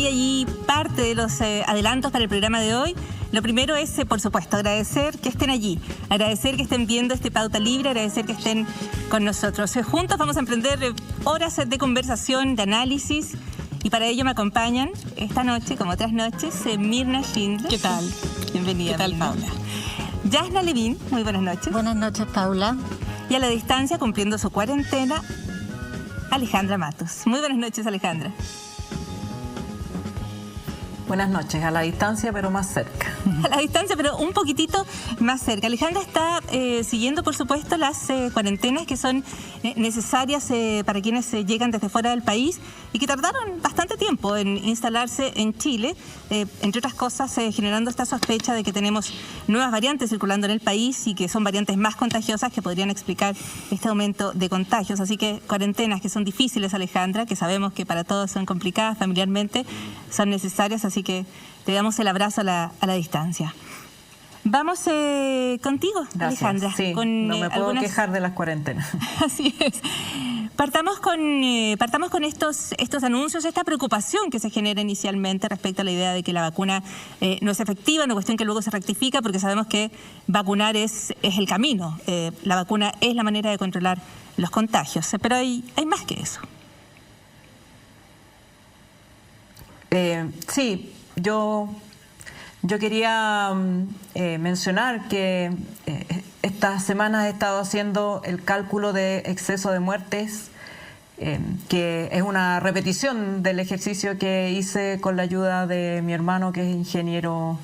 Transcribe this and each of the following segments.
hay allí parte de los adelantos para el programa de hoy. Lo primero es, por supuesto, agradecer que estén allí, agradecer que estén viendo este Pauta Libre, agradecer que estén con nosotros. Juntos vamos a emprender horas de conversación, de análisis, y para ello me acompañan esta noche, como otras noches, Mirna Schindler. ¿Qué tal? Bienvenida. ¿Qué tal, Mirna. Paula? Yasna Levin, muy buenas noches. Buenas noches, Paula. Y a la distancia, cumpliendo su cuarentena, Alejandra Matos. Muy buenas noches, Alejandra. Buenas noches, a la distancia pero más cerca. A la distancia, pero un poquitito más cerca. Alejandra está siguiendo, por supuesto, las cuarentenas que son necesarias para quienes llegan desde fuera del país y que tardaron bastante tiempo en instalarse en Chile, entre otras cosas generando esta sospecha de que tenemos nuevas variantes circulando en el país y que son variantes más contagiosas que podrían explicar este aumento de contagios. Así que cuarentenas que son difíciles, Alejandra, que sabemos que para todos son complicadas familiarmente, son necesarias, así que te damos el abrazo a la distancia. Vamos contigo, Gracias. Alejandra. Sí, con, no me puedo quejar de las cuarentenas. Así es. Partamos con estos anuncios, esta preocupación que se genera inicialmente respecto a la idea de que la vacuna no es efectiva, una cuestión que luego se rectifica porque sabemos que vacunar es el camino. La vacuna es la manera de controlar los contagios, pero hay más que eso. Sí, yo quería mencionar que estas semanas he estado haciendo el cálculo de exceso de muertes, que es una repetición del ejercicio que hice con la ayuda de mi hermano, que es ingeniero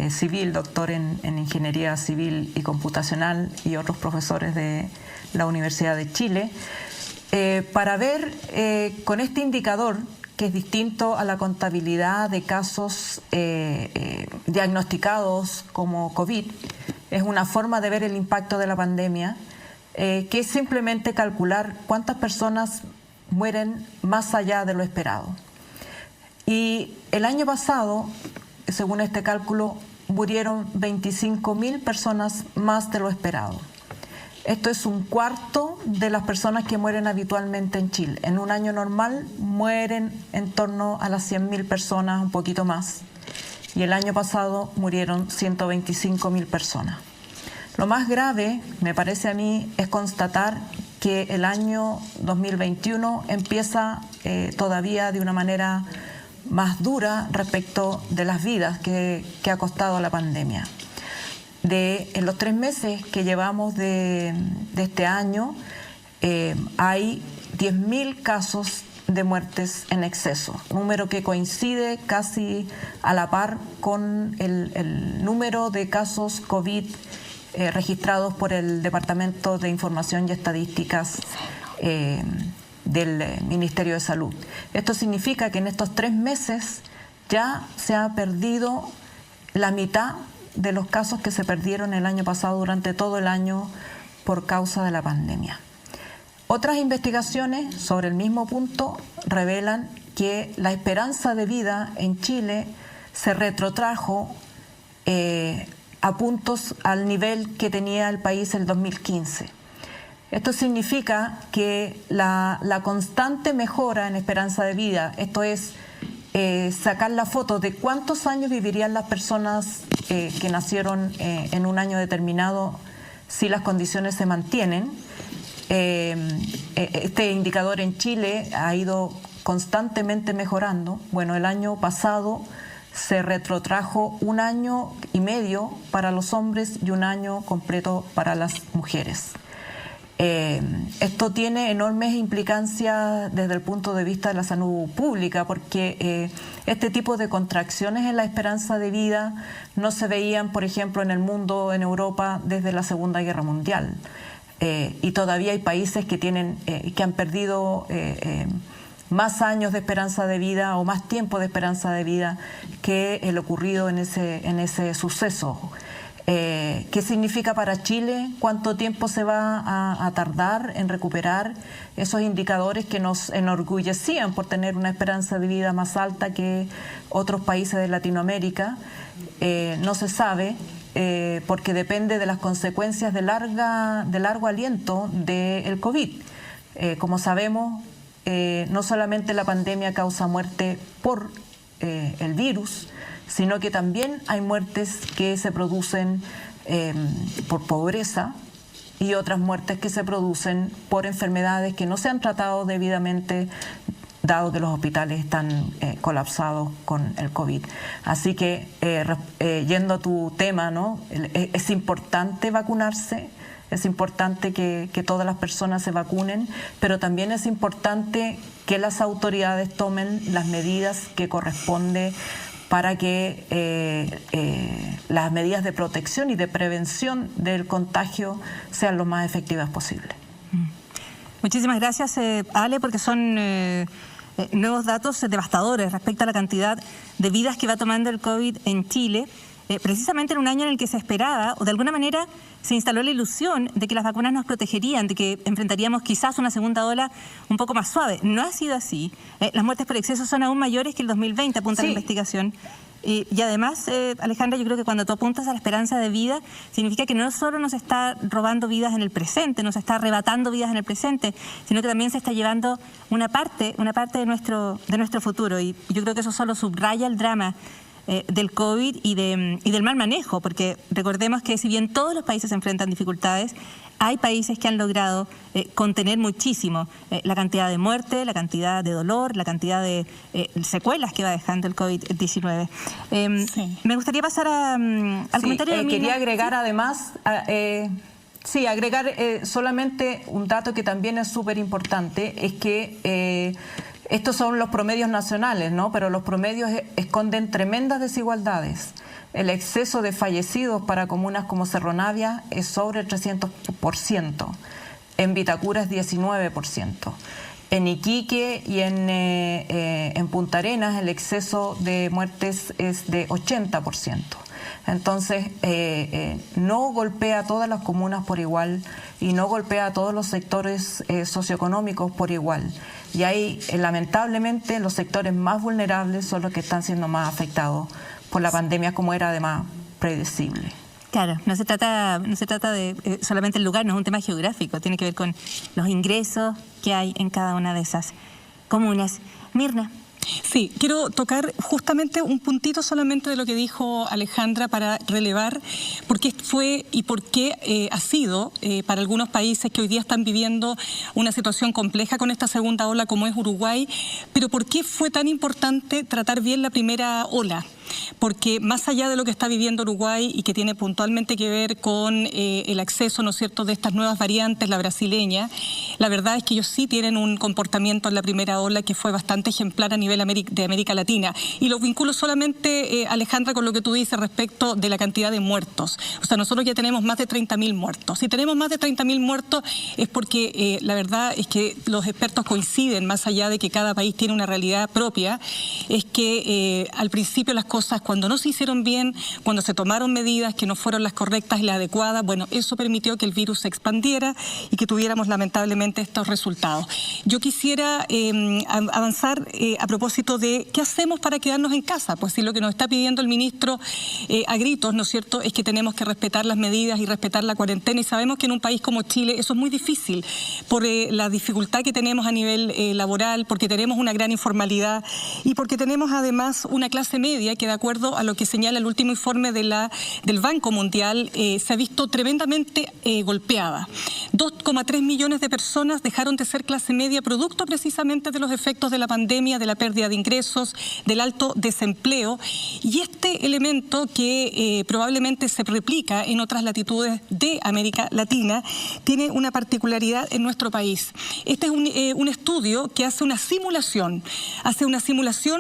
civil, doctor en ingeniería civil y computacional, y otros profesores de la Universidad de Chile, para ver con este indicador, que es distinto a la contabilidad de casos diagnosticados como COVID. Es una forma de ver el impacto de la pandemia, que es simplemente calcular cuántas personas mueren más allá de lo esperado. Y el año pasado, según este cálculo, murieron 25.000 personas más de lo esperado. Esto es un cuarto de las personas que mueren habitualmente en Chile. En un año normal mueren en torno a las 100.000 personas, un poquito más. Y el año pasado murieron 125.000 personas. Lo más grave, me parece a mí, es constatar que el año 2021 empieza todavía de una manera más dura respecto de las vidas que ha costado la pandemia. En los 3 meses que llevamos de este año, hay 10.000 casos de muertes en exceso, número que coincide casi a la par con el número de casos COVID registrados por el Departamento de Información y Estadísticas del Ministerio de Salud. Esto significa que en estos 3 meses ya se ha perdido la mitad de los casos que se perdieron el año pasado durante todo el año por causa de la pandemia. Otras investigaciones sobre el mismo punto revelan que la esperanza de vida en Chile se retrotrajo a puntos al nivel que tenía el país en el 2015. Esto significa que la constante mejora en esperanza de vida, esto es sacar la foto de cuántos años vivirían las personas que nacieron en un año determinado si las condiciones se mantienen. Este indicador en Chile ha ido constantemente mejorando. Bueno, el año pasado se retrotrajo 1 año y medio para los hombres y 1 año completo para las mujeres. Esto tiene enormes implicancias desde el punto de vista de la salud pública, porque este tipo de contracciones en la esperanza de vida no se veían, por ejemplo, en el mundo, en Europa, desde la Segunda Guerra Mundial. Y todavía hay países que han perdido más años de esperanza de vida o más tiempo de esperanza de vida que el ocurrido en ese suceso. ¿Qué significa para Chile? ¿Cuánto tiempo se va a tardar en recuperar esos indicadores que nos enorgullecían por tener una esperanza de vida más alta que otros países de Latinoamérica? No se sabe, porque depende de las consecuencias de largo aliento del COVID. Como sabemos, no solamente la pandemia causa muerte por el virus, sino que también hay muertes que se producen por pobreza y otras muertes que se producen por enfermedades que no se han tratado debidamente, dado que los hospitales están colapsados con el COVID. Así que, yendo a tu tema, ¿no? Es importante vacunarse, es importante que todas las personas se vacunen, pero también es importante que las autoridades tomen las medidas que corresponde para que las medidas de protección y de prevención del contagio sean lo más efectivas posible. Muchísimas gracias, Ale, porque son nuevos datos devastadores respecto a la cantidad de vidas que va tomando el COVID en Chile, precisamente en un año en el que se esperaba, o de alguna manera se instaló la ilusión de que las vacunas nos protegerían, de que enfrentaríamos quizás una segunda ola un poco más suave. No ha sido así. Las muertes por exceso son aún mayores que el 2020, apunta la investigación. Y además, Alejandra, yo creo que cuando tú apuntas a la esperanza de vida, significa que no solo nos está robando vidas en el presente, nos está arrebatando vidas en el presente, sino que también se está llevando una parte de nuestro futuro. Y yo creo que eso solo subraya el drama del COVID y del mal manejo, porque recordemos que si bien todos los países enfrentan dificultades, hay países que han logrado contener muchísimo la cantidad de muerte, la cantidad de dolor, la cantidad de secuelas que va dejando el COVID-19. Me gustaría pasar al comentario de quería agregar además, solamente un dato que también es súper importante, es que estos son los promedios nacionales, ¿no? Pero los promedios esconden tremendas desigualdades. El exceso de fallecidos para comunas como Cerro Navia es sobre el 300%, en Vitacura es 19%. En Iquique y en Punta Arenas el exceso de muertes es de 80%. Entonces, no golpea a todas las comunas por igual y no golpea a todos los sectores socioeconómicos por igual. Y ahí, lamentablemente, los sectores más vulnerables son los que están siendo más afectados por la pandemia, como era además predecible. Claro, no se trata de solamente el lugar, no es un tema geográfico, tiene que ver con los ingresos que hay en cada una de esas comunas. Mirna. Sí, quiero tocar justamente un puntito solamente de lo que dijo Alejandra para relevar por qué fue y por qué ha sido para algunos países que hoy día están viviendo una situación compleja con esta segunda ola como es Uruguay, pero por qué fue tan importante tratar bien la primera ola. Porque más allá de lo que está viviendo Uruguay y que tiene puntualmente que ver con el acceso, ¿no es cierto?, de estas nuevas variantes, la brasileña, la verdad es que ellos sí tienen un comportamiento en la primera ola que fue bastante ejemplar a nivel de América Latina. Y lo vinculo solamente, Alejandra, con lo que tú dices respecto de la cantidad de muertos. O sea, nosotros ya tenemos más de 30.000 muertos. Si tenemos más de 30.000 muertos es porque la verdad es que los expertos coinciden, más allá de que cada país tiene una realidad propia, es que al principio las cosas, cuando no se hicieron bien, cuando se tomaron medidas que no fueron las correctas y las adecuadas, bueno, eso permitió que el virus se expandiera y que tuviéramos lamentablemente estos resultados. Yo quisiera avanzar a propósito de qué hacemos para quedarnos en casa, pues si lo que nos está pidiendo el ministro a gritos, ¿no es cierto?, es que tenemos que respetar las medidas y respetar la cuarentena, y sabemos que en un país como Chile eso es muy difícil por la dificultad que tenemos a nivel laboral, porque tenemos una gran informalidad y porque tenemos además una clase media que de acuerdo a lo que señala el último informe del Banco Mundial, se ha visto tremendamente golpeada. 2,3 millones de personas dejaron de ser clase media producto precisamente de los efectos de la pandemia, de la pérdida de ingresos, del alto desempleo, y este elemento que probablemente se replica en otras latitudes de América Latina tiene una particularidad en nuestro país. Este es un estudio que hace una simulación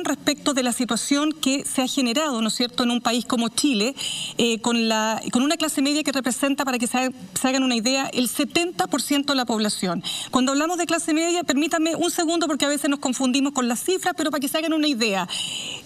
respecto de la situación que se ha generado, ¿no es cierto?, en un país como Chile, con una clase media que representa, para que se hagan una idea, el 70% de la población. Cuando hablamos de clase media, permítanme un segundo porque a veces nos confundimos con las cifras, pero para que se hagan una idea,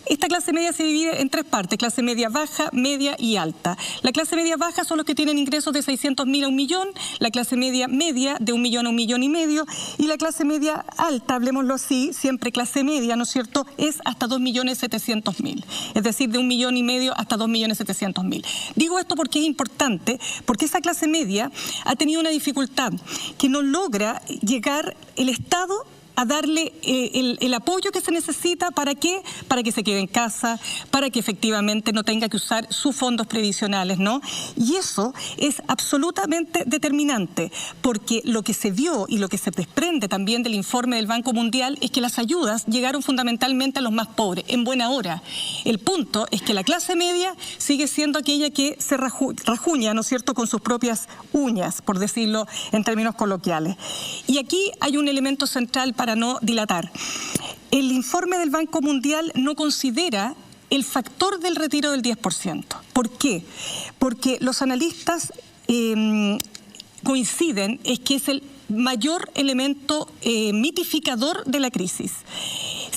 esta clase media se divide en tres partes: clase media baja, media y alta. La clase media baja son los que tienen ingresos de 600.000 a 1 millón, la clase media de 1 millón a 1,5 millones, y la clase media alta, hablemoslo así, siempre clase media, ¿no es cierto?, es hasta 2.700.000. Es decir, de 1,5 millones hasta 2.700.000. Digo esto porque es importante, porque esa clase media ha tenido una dificultad, que no logra llegar el Estado a darle el apoyo que se necesita. ¿Para qué? Para que se quede en casa, para que efectivamente no tenga que usar sus fondos previsionales, ¿no? Y eso es absolutamente determinante, porque lo que se vio y lo que se desprende también del informe del Banco Mundial es que las ayudas llegaron fundamentalmente a los más pobres, en buena hora. El punto es que la clase media sigue siendo aquella que se rajuña, ¿no es cierto?, con sus propias uñas, por decirlo en términos coloquiales. Y aquí hay un elemento central para no dilatar. El informe del Banco Mundial no considera el factor del retiro del 10%. ¿Por qué? Porque los analistas coinciden es que es el mayor elemento mitificador de la crisis.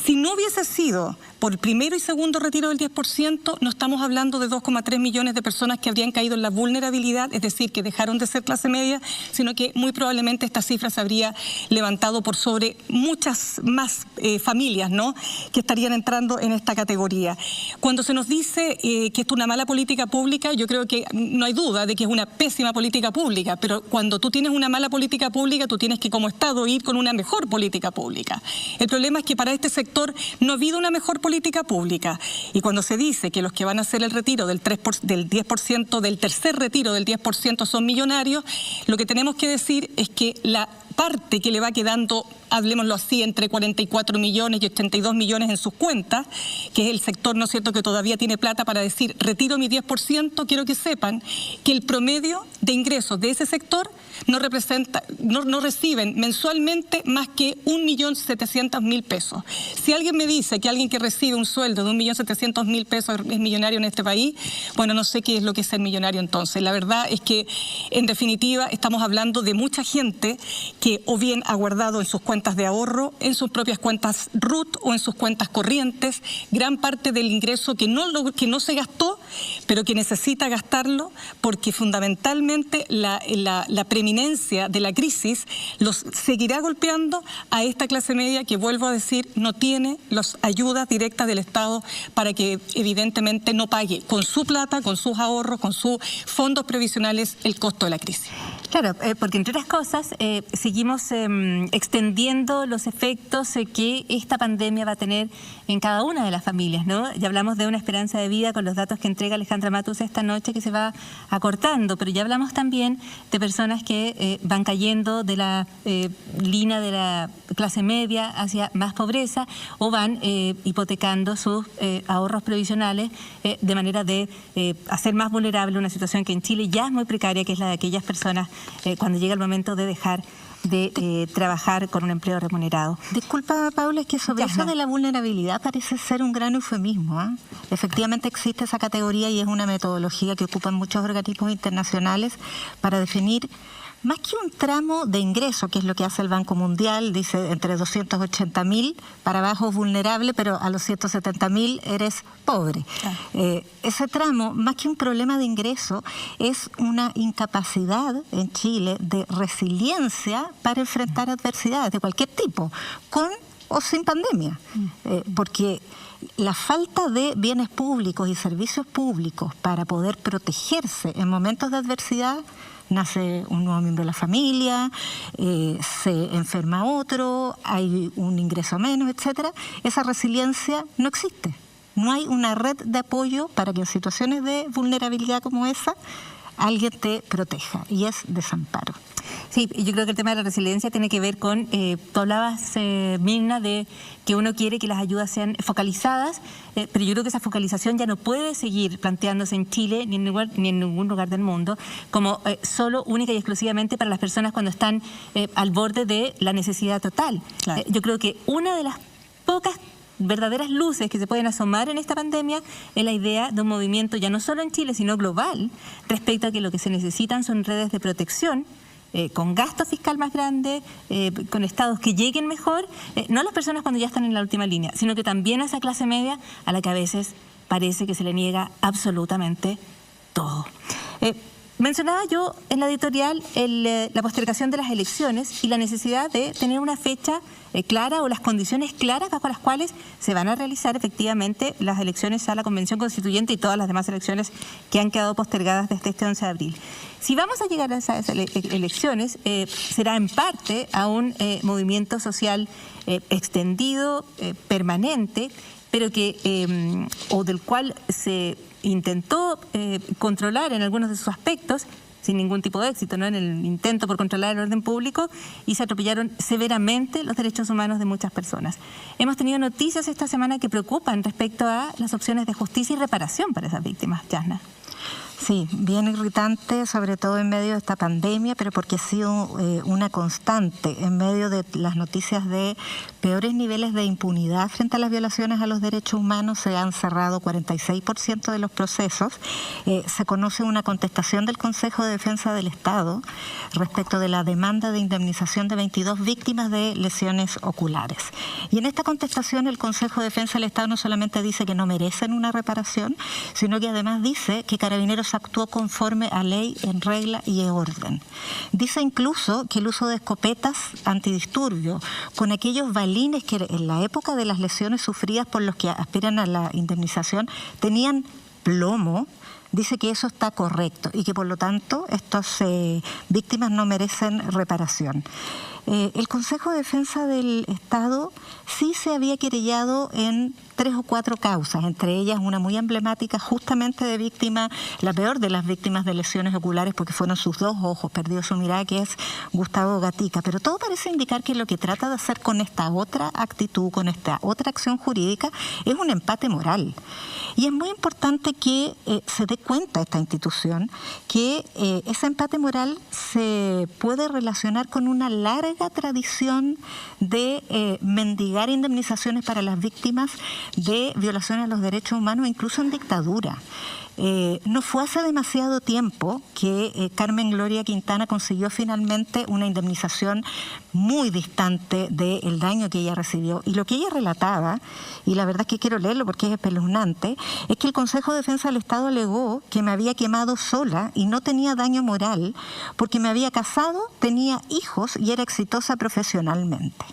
Si no hubiese sido por el primero y segundo retiro del 10%, no estamos hablando de 2,3 millones de personas que habrían caído en la vulnerabilidad, es decir, que dejaron de ser clase media, sino que muy probablemente esta cifra se habría levantado por sobre muchas más familias, ¿no?, que estarían entrando en esta categoría. Cuando se nos dice que esto es una mala política pública, yo creo que no hay duda de que es una pésima política pública, pero cuando tú tienes una mala política pública, tú tienes que como Estado ir con una mejor política pública. El problema es que para este sector no ha habido una mejor política pública, y cuando se dice que los que van a hacer el retiro del 10%, del tercer retiro del 10% son millonarios, lo que tenemos que decir es que la parte que le va quedando, hablemoslo así, entre 44 millones y 82 millones en sus cuentas, que es el sector, ¿no es cierto?, que todavía tiene plata para decir, retiro mi 10%, quiero que sepan que el promedio de ingresos de ese sector no reciben mensualmente más que 1.700.000 pesos. Si alguien me dice que alguien que recibe un sueldo de 1.700.000 pesos es millonario en este país, bueno, no sé qué es lo que es ser millonario entonces. La verdad es que, en definitiva, estamos hablando de mucha gente que o bien ha guardado en sus cuentas de ahorro, en sus propias cuentas RUT o en sus cuentas corrientes, gran parte del ingreso que no se gastó, pero que necesita gastarlo, porque fundamentalmente la preeminencia de la crisis los seguirá golpeando a esta clase media que, vuelvo a decir, no tiene las ayudas directas del Estado para que evidentemente no pague con su plata, con sus ahorros, con sus fondos previsionales el costo de la crisis. Claro, porque entre otras cosas seguimos extendiendo los efectos que esta pandemia va a tener en cada una de las familias, ¿no? Ya hablamos de una esperanza de vida con los datos que entrega Alejandra Matus esta noche, que se va acortando, pero ya hablamos también de personas que van cayendo de la línea de la clase media hacia más pobreza, o van hipotecando sus ahorros previsionales de manera de hacer más vulnerable una situación que en Chile ya es muy precaria, que es la de aquellas personas cuando llega el momento de dejar de trabajar con un empleo remunerado. Disculpa, Paula, es que sobre eso de la vulnerabilidad parece ser un gran eufemismo, ¿eh? Efectivamente existe esa categoría y es una metodología que ocupan muchos organismos internacionales para definir más que un tramo de ingreso, que es lo que hace el Banco Mundial, dice entre 280.000 para abajo vulnerable, pero a los 170.000 eres pobre. Ese tramo, más que un problema de ingreso, es una incapacidad en Chile de resiliencia para enfrentar adversidades de cualquier tipo, con o sin pandemia, porque la falta de bienes públicos y servicios públicos para poder protegerse en momentos de adversidad, nace un nuevo miembro de la familia, se enferma otro, hay un ingreso menos, etcétera. Esa resiliencia no existe. No hay una red de apoyo para que en situaciones de vulnerabilidad como esa alguien te proteja, y es desamparo. Sí, yo creo que el tema de la resiliencia tiene que ver con, tú hablabas, Mirna, de que uno quiere que las ayudas sean focalizadas, pero yo creo que esa focalización ya no puede seguir planteándose en Chile ni en ningún lugar del mundo como solo, única y exclusivamente para las personas cuando están al borde de la necesidad total. Claro. Yo creo que una de las pocas verdaderas luces que se pueden asomar en esta pandemia es la idea de un movimiento ya no solo en Chile, sino global, respecto a que lo que se necesitan son redes de protección, con gasto fiscal más grande, con estados que lleguen mejor, no a las personas cuando ya están en la última línea, sino que también a esa clase media a la que a veces parece que se le niega absolutamente todo. Mencionaba yo en la editorial la postergación de las elecciones y la necesidad de tener una fecha clara o las condiciones claras bajo las cuales se van a realizar efectivamente las elecciones a la Convención Constituyente y todas las demás elecciones que han quedado postergadas desde este 11 de abril. Si vamos a llegar a esas elecciones, será en parte a un movimiento social extendido, permanente, pero que o del cual se intentó controlar en algunos de sus aspectos, sin ningún tipo de éxito, ¿no?, en el intento por controlar el orden público, y se atropellaron severamente los derechos humanos de muchas personas. Hemos tenido noticias esta semana que preocupan respecto a las opciones de justicia y reparación para esas víctimas, Yasna. Sí, bien irritante, sobre todo en medio de esta pandemia, pero porque ha sido una constante en medio de las noticias de peores niveles de impunidad frente a las violaciones a los derechos humanos. Se han cerrado 46% de los procesos. Se conoce una contestación del Consejo de Defensa del Estado respecto de la demanda de indemnización de 22 víctimas de lesiones oculares. Y en esta contestación el Consejo de Defensa del Estado no solamente dice que no merecen una reparación, sino que además dice que Carabineros actuó conforme a ley, en regla y en orden. Dice incluso que el uso de escopetas antidisturbios con aquellos balines que en la época de las lesiones sufridas por los que aspiran a la indemnización tenían plomo, dice que eso está correcto y que por lo tanto estas víctimas no merecen reparación. El Consejo de Defensa del Estado sí se había querellado en 3 o 4 causas, entre ellas una muy emblemática justamente de víctima, la peor de las víctimas de lesiones oculares, porque fueron sus 2 ojos, perdió su mirada, que es Gustavo Gatica. Pero todo parece indicar que lo que trata de hacer con esta otra actitud, con esta otra acción jurídica, es un empate moral. Y es muy importante que se dé cuenta esta institución que ese empate moral se puede relacionar con una larga tradición de mendigar indemnizaciones para las víctimas de violaciones a los derechos humanos, incluso en dictadura. No fue hace demasiado tiempo que Carmen Gloria Quintana consiguió finalmente una indemnización muy distante del daño que ella recibió. Y lo que ella relataba, y la verdad es que quiero leerlo porque es espeluznante, es que el Consejo de Defensa del Estado alegó que me había quemado sola y no tenía daño moral porque me había casado, tenía hijos y era exitosa profesionalmente.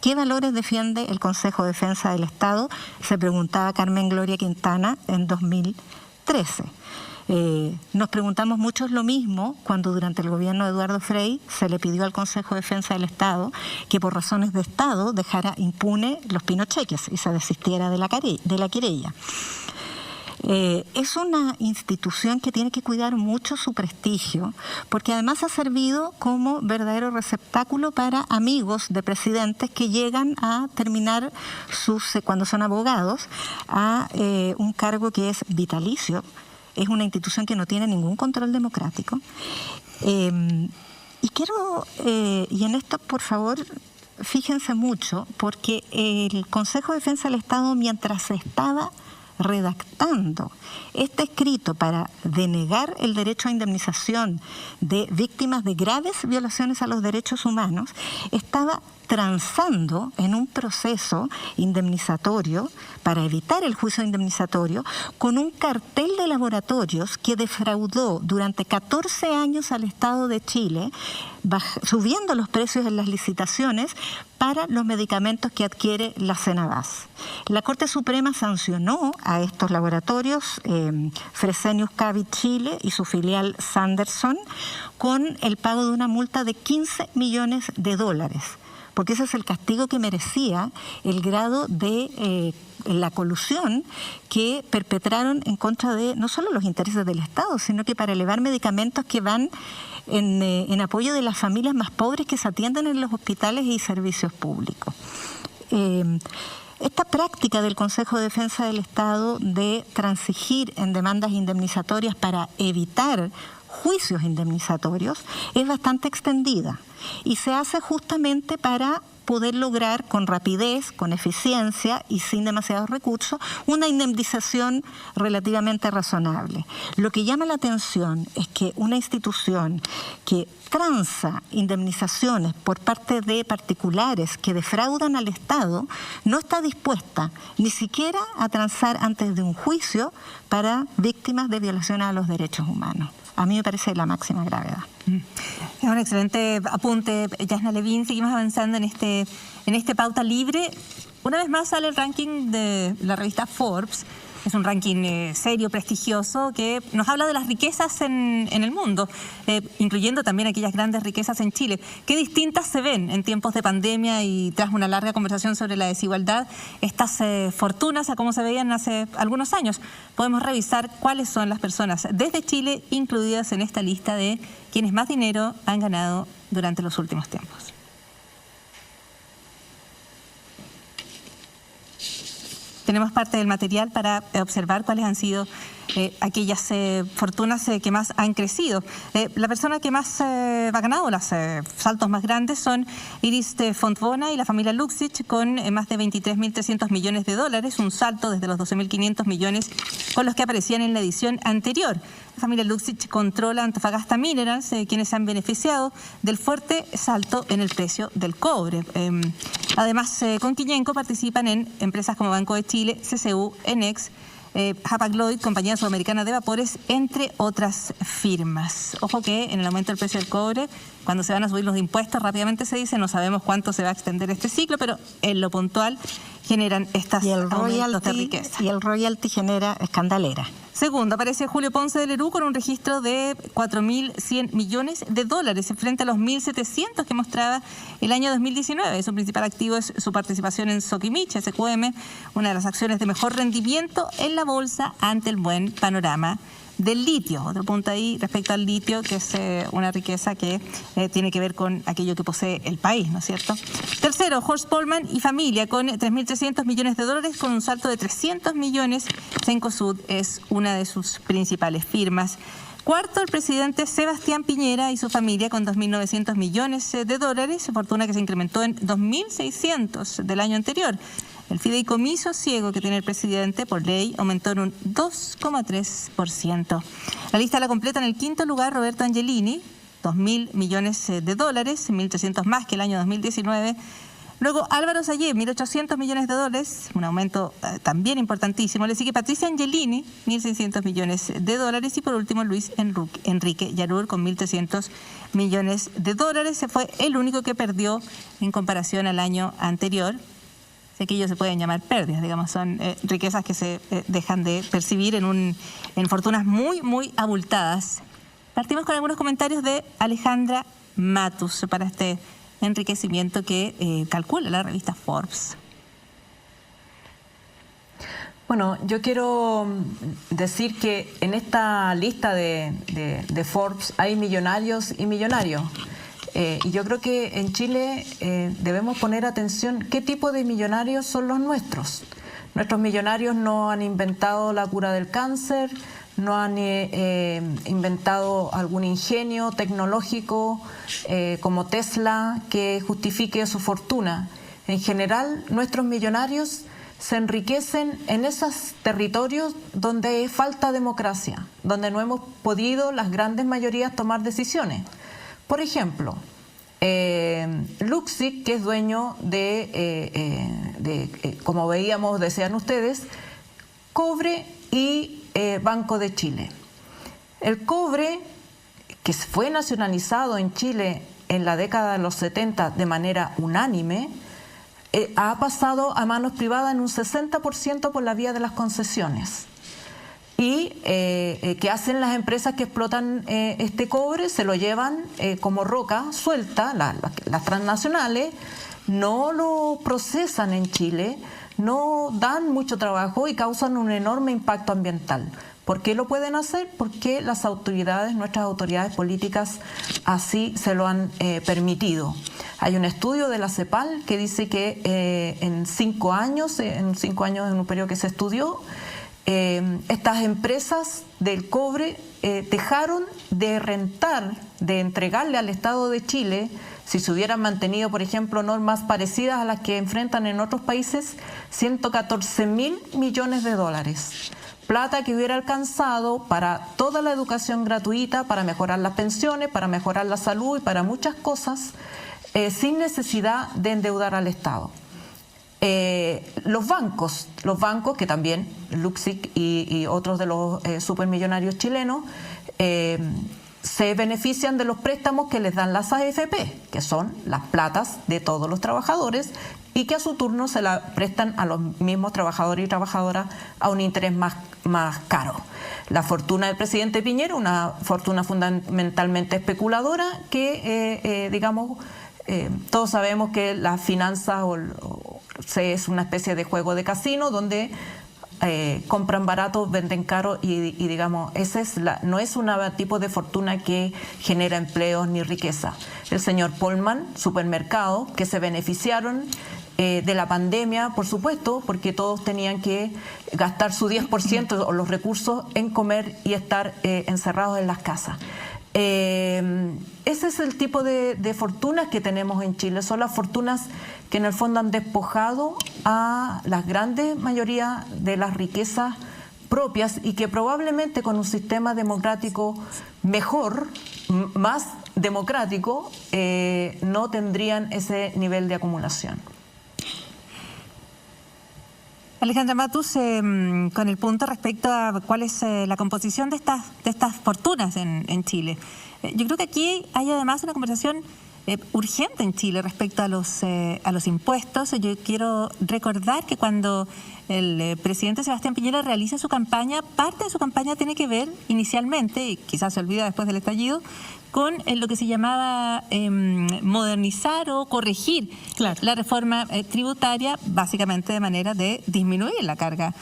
¿Qué valores defiende el Consejo de Defensa del Estado?, se preguntaba Carmen Gloria Quintana en 2013. Nos preguntamos muchos lo mismo cuando durante el gobierno de Eduardo Frei se le pidió al Consejo de Defensa del Estado que por razones de Estado dejara impune los pinocheques y se desistiera de la querella. Es una institución que tiene que cuidar mucho su prestigio, porque además ha servido como verdadero receptáculo para amigos de presidentes que llegan a terminar cuando son abogados, a un cargo que es vitalicio. Es una institución que no tiene ningún control democrático. Y en esto, por favor, fíjense mucho, porque el Consejo de Defensa del Estado, mientras se estaba redactando este escrito para denegar el derecho a indemnización de víctimas de graves violaciones a los derechos humanos, estaba transando en un proceso indemnizatorio para evitar el juicio indemnizatorio con un cartel de laboratorios que defraudó durante 14 años al Estado de Chile, subiendo los precios en las licitaciones para los medicamentos que adquiere la Cenabás. La Corte Suprema sancionó a estos laboratorios, Fresenius Kabi Chile y su filial Sanderson, con el pago de una multa de $15 millones, porque ese es el castigo que merecía el grado de la colusión que perpetraron en contra de no solo los intereses del Estado, sino que para elevar medicamentos que van en apoyo de las familias más pobres que se atienden en los hospitales y servicios públicos. Esta práctica del Consejo de Defensa del Estado de transigir en demandas indemnizatorias para evitar juicios indemnizatorios es bastante extendida y se hace justamente para poder lograr con rapidez, con eficiencia y sin demasiados recursos una indemnización relativamente razonable. Lo que llama la atención es que una institución que transa indemnizaciones por parte de particulares que defraudan al Estado no está dispuesta ni siquiera a transar antes de un juicio para víctimas de violaciones a los derechos humanos. A mí me parece de la máxima gravedad. Es un excelente apunte, Yasna Levin. Seguimos avanzando en este Pauta Libre. Una vez más sale el ranking de la revista Forbes. Es un ranking serio, prestigioso, que nos habla de las riquezas en el mundo, incluyendo también aquellas grandes riquezas en Chile. ¿Qué distintas se ven en tiempos de pandemia y tras una larga conversación sobre la desigualdad estas fortunas a cómo se veían hace algunos años? Podemos revisar cuáles son las personas desde Chile incluidas en esta lista de quienes más dinero han ganado durante los últimos tiempos. Tenemos parte del material para observar cuáles han sido aquellas fortunas que más han crecido. La persona que más ha ganado, los saltos más grandes, son Iris Fontbona y la familia Luksic, con más de 23.300 millones de dólares, un salto desde los 12.500 millones con los que aparecían en la edición anterior. La familia Luksic controla Antofagasta Minerals, quienes se han beneficiado del fuerte salto en el precio del cobre. Además, con Quiñenco participan en empresas como Banco de Chile, CCU, Enex, Hapag-Lloyd, Compañía Sudamericana de Vapores, entre otras firmas. Ojo que en el aumento del precio del cobre, cuando se van a subir los impuestos, rápidamente se dice, no sabemos cuánto se va a extender este ciclo, pero en lo puntual generan estas aumentos de riqueza. Y el royalty genera escandalera. Segundo, aparece Julio Ponce de Lerú con un registro de 4.100 millones de dólares frente a los 1.700 que mostraba el año 2019. Su principal activo es su participación en Soquimich, SQM, una de las acciones de mejor rendimiento en la bolsa ante el buen panorama del litio. Otro punto ahí respecto al litio, que es una riqueza que tiene que ver con aquello que posee el país, ¿no es cierto? Tercero, Horst Polman y familia con 3.300 millones de dólares, con un salto de 300 millones. Cencosud es una de sus principales firmas. Cuarto, el presidente Sebastián Piñera y su familia con 2.900 millones de dólares, fortuna que se incrementó en 2.600 del año anterior. El fideicomiso ciego que tiene el presidente por ley aumentó en un 2,3%. La lista la completa en el quinto lugar Roberto Angelini, 2.000 millones de dólares, 1.300 más que el año 2019. Luego Álvaro Sayé, 1.800 millones de dólares, un aumento también importantísimo. Le sigue Patricia Angelini, 1.600 millones de dólares. Y por último Luis Enrique Yarur con 1.300 millones de dólares. Se fue el único que perdió en comparación al año anterior. Sé que ellos se pueden llamar pérdidas, digamos, son riquezas que se dejan de percibir en fortunas muy, muy abultadas. Partimos con algunos comentarios de Alejandra Matus para este enriquecimiento que calcula la revista Forbes. Bueno, yo quiero decir que en esta lista de Forbes hay millonarios y millonarios. Y yo creo que en Chile debemos poner atención qué tipo de millonarios son los nuestros. Nuestros millonarios no han inventado la cura del cáncer, no han inventado algún ingenio tecnológico como Tesla que justifique su fortuna. En general, nuestros millonarios se enriquecen en esos territorios donde falta democracia, donde no hemos podido las grandes mayorías tomar decisiones. Por ejemplo, Luksic, que es dueño de como veíamos, decían ustedes, cobre y Banco de Chile. El cobre, que fue nacionalizado en Chile en la década de los 70 de manera unánime, ha pasado a manos privadas en un 60% por la vía de las concesiones. Y ¿qué hacen las empresas que explotan este cobre? Se lo llevan como roca suelta, las transnacionales, no lo procesan en Chile, no dan mucho trabajo y causan un enorme impacto ambiental. ¿Por qué lo pueden hacer? Porque las autoridades, nuestras autoridades políticas, así se lo han permitido. Hay un estudio de la CEPAL que dice que en 5 años, en un periodo que se estudió, estas empresas del cobre dejaron de rentar, de entregarle al Estado de Chile si se hubieran mantenido, por ejemplo, normas parecidas a las que enfrentan en otros países, 114.000 millones de dólares. Plata que hubiera alcanzado para toda la educación gratuita, para mejorar las pensiones, para mejorar la salud y para muchas cosas, sin necesidad de endeudar al Estado. Los bancos que también, Luksic y otros de los supermillonarios chilenos, se benefician de los préstamos que les dan las AFP, que son las platas de todos los trabajadores y que a su turno se la prestan a los mismos trabajadores y trabajadoras a un interés más caro. La fortuna del presidente Piñera, una fortuna fundamentalmente especuladora que, todos sabemos que las finanzas es una especie de juego de casino donde compran barato, venden caro y digamos, no es un tipo de fortuna que genera empleos ni riqueza. El señor Polman, supermercado, que se beneficiaron de la pandemia, por supuesto, porque todos tenían que gastar su 10% o los recursos en comer y estar encerrados en las casas. Ese es el tipo de fortunas que tenemos en Chile. Son las fortunas que en el fondo han despojado a la grande mayoría de las riquezas propias y que probablemente con un sistema democrático mejor, más democrático, no tendrían ese nivel de acumulación. Alejandra Matus, con el punto respecto a cuál es la composición de estas fortunas en Chile. Yo creo que aquí hay además una conversación urgente en Chile respecto a los impuestos. Yo quiero recordar que cuando el presidente Sebastián Piñera realiza su campaña, parte de su campaña tiene que ver inicialmente, y quizás se olvida después del estallido, con lo que se llamaba modernizar o corregir la reforma tributaria, básicamente de manera de disminuir la carga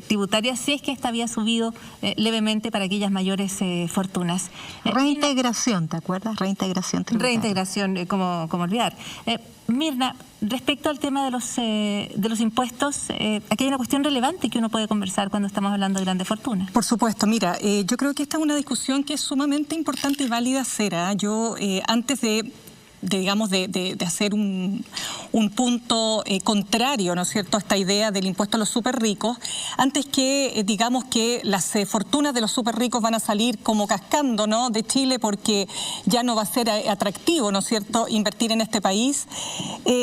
tributaria, si es que esta había subido levemente para aquellas mayores fortunas. Reintegración, ¿te acuerdas? Reintegración tributaria. Reintegración, como olvidar. Mirna, respecto al tema de los impuestos, aquí hay una cuestión relevante que uno puede conversar cuando estamos hablando de grandes fortunas. Por supuesto, mira, yo creo que esta es una discusión que es sumamente importante y válida hacer. Yo, antes de hacer un punto contrario, ¿no es cierto?, a esta idea del impuesto a los súper ricos, antes que digamos que las fortunas de los súper ricos van a salir como cascando, ¿no?, de Chile porque ya no va a ser atractivo, ¿no es cierto?, invertir en este país.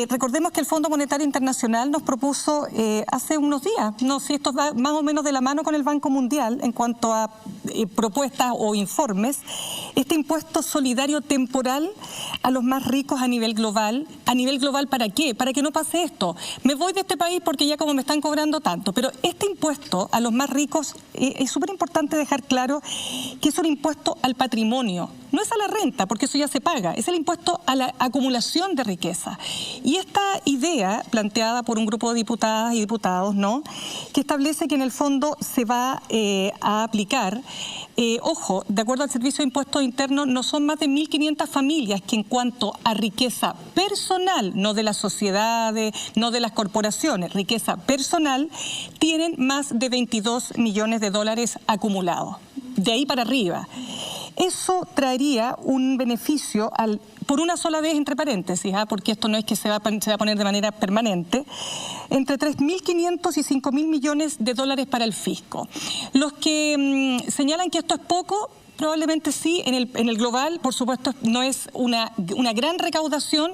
Recordemos que el Fondo Monetario Internacional nos propuso hace unos días, no sé si esto va más o menos de la mano con el Banco Mundial en cuanto a propuestas o informes, este impuesto solidario temporal a los más ricos a nivel global. ¿A nivel global para qué? Para que no pase esto. Me voy de este país porque ya como me están cobrando tanto. Pero este impuesto a los más ricos es súper importante dejar claro que es un impuesto al patrimonio. No es a la renta, porque eso ya se paga. Es el impuesto a la acumulación de riqueza. Y esta idea, planteada por un grupo de diputadas y diputados, ¿no?, que establece que en el fondo se va a aplicar, ojo, de acuerdo al Servicio de Impuestos Internos, no son más de 1.500 familias que en cuanto a riqueza personal, no de las sociedades, no de las corporaciones, riqueza personal, tienen más de 22 millones de dólares acumulados. De ahí para arriba. Eso traería un beneficio por una sola vez, entre paréntesis, porque esto no es que se va a poner de manera permanente, entre 3.500 y 5.000 millones de dólares para el fisco. Los que señalan que esto es poco, probablemente sí, en el global, por supuesto, no es una gran recaudación,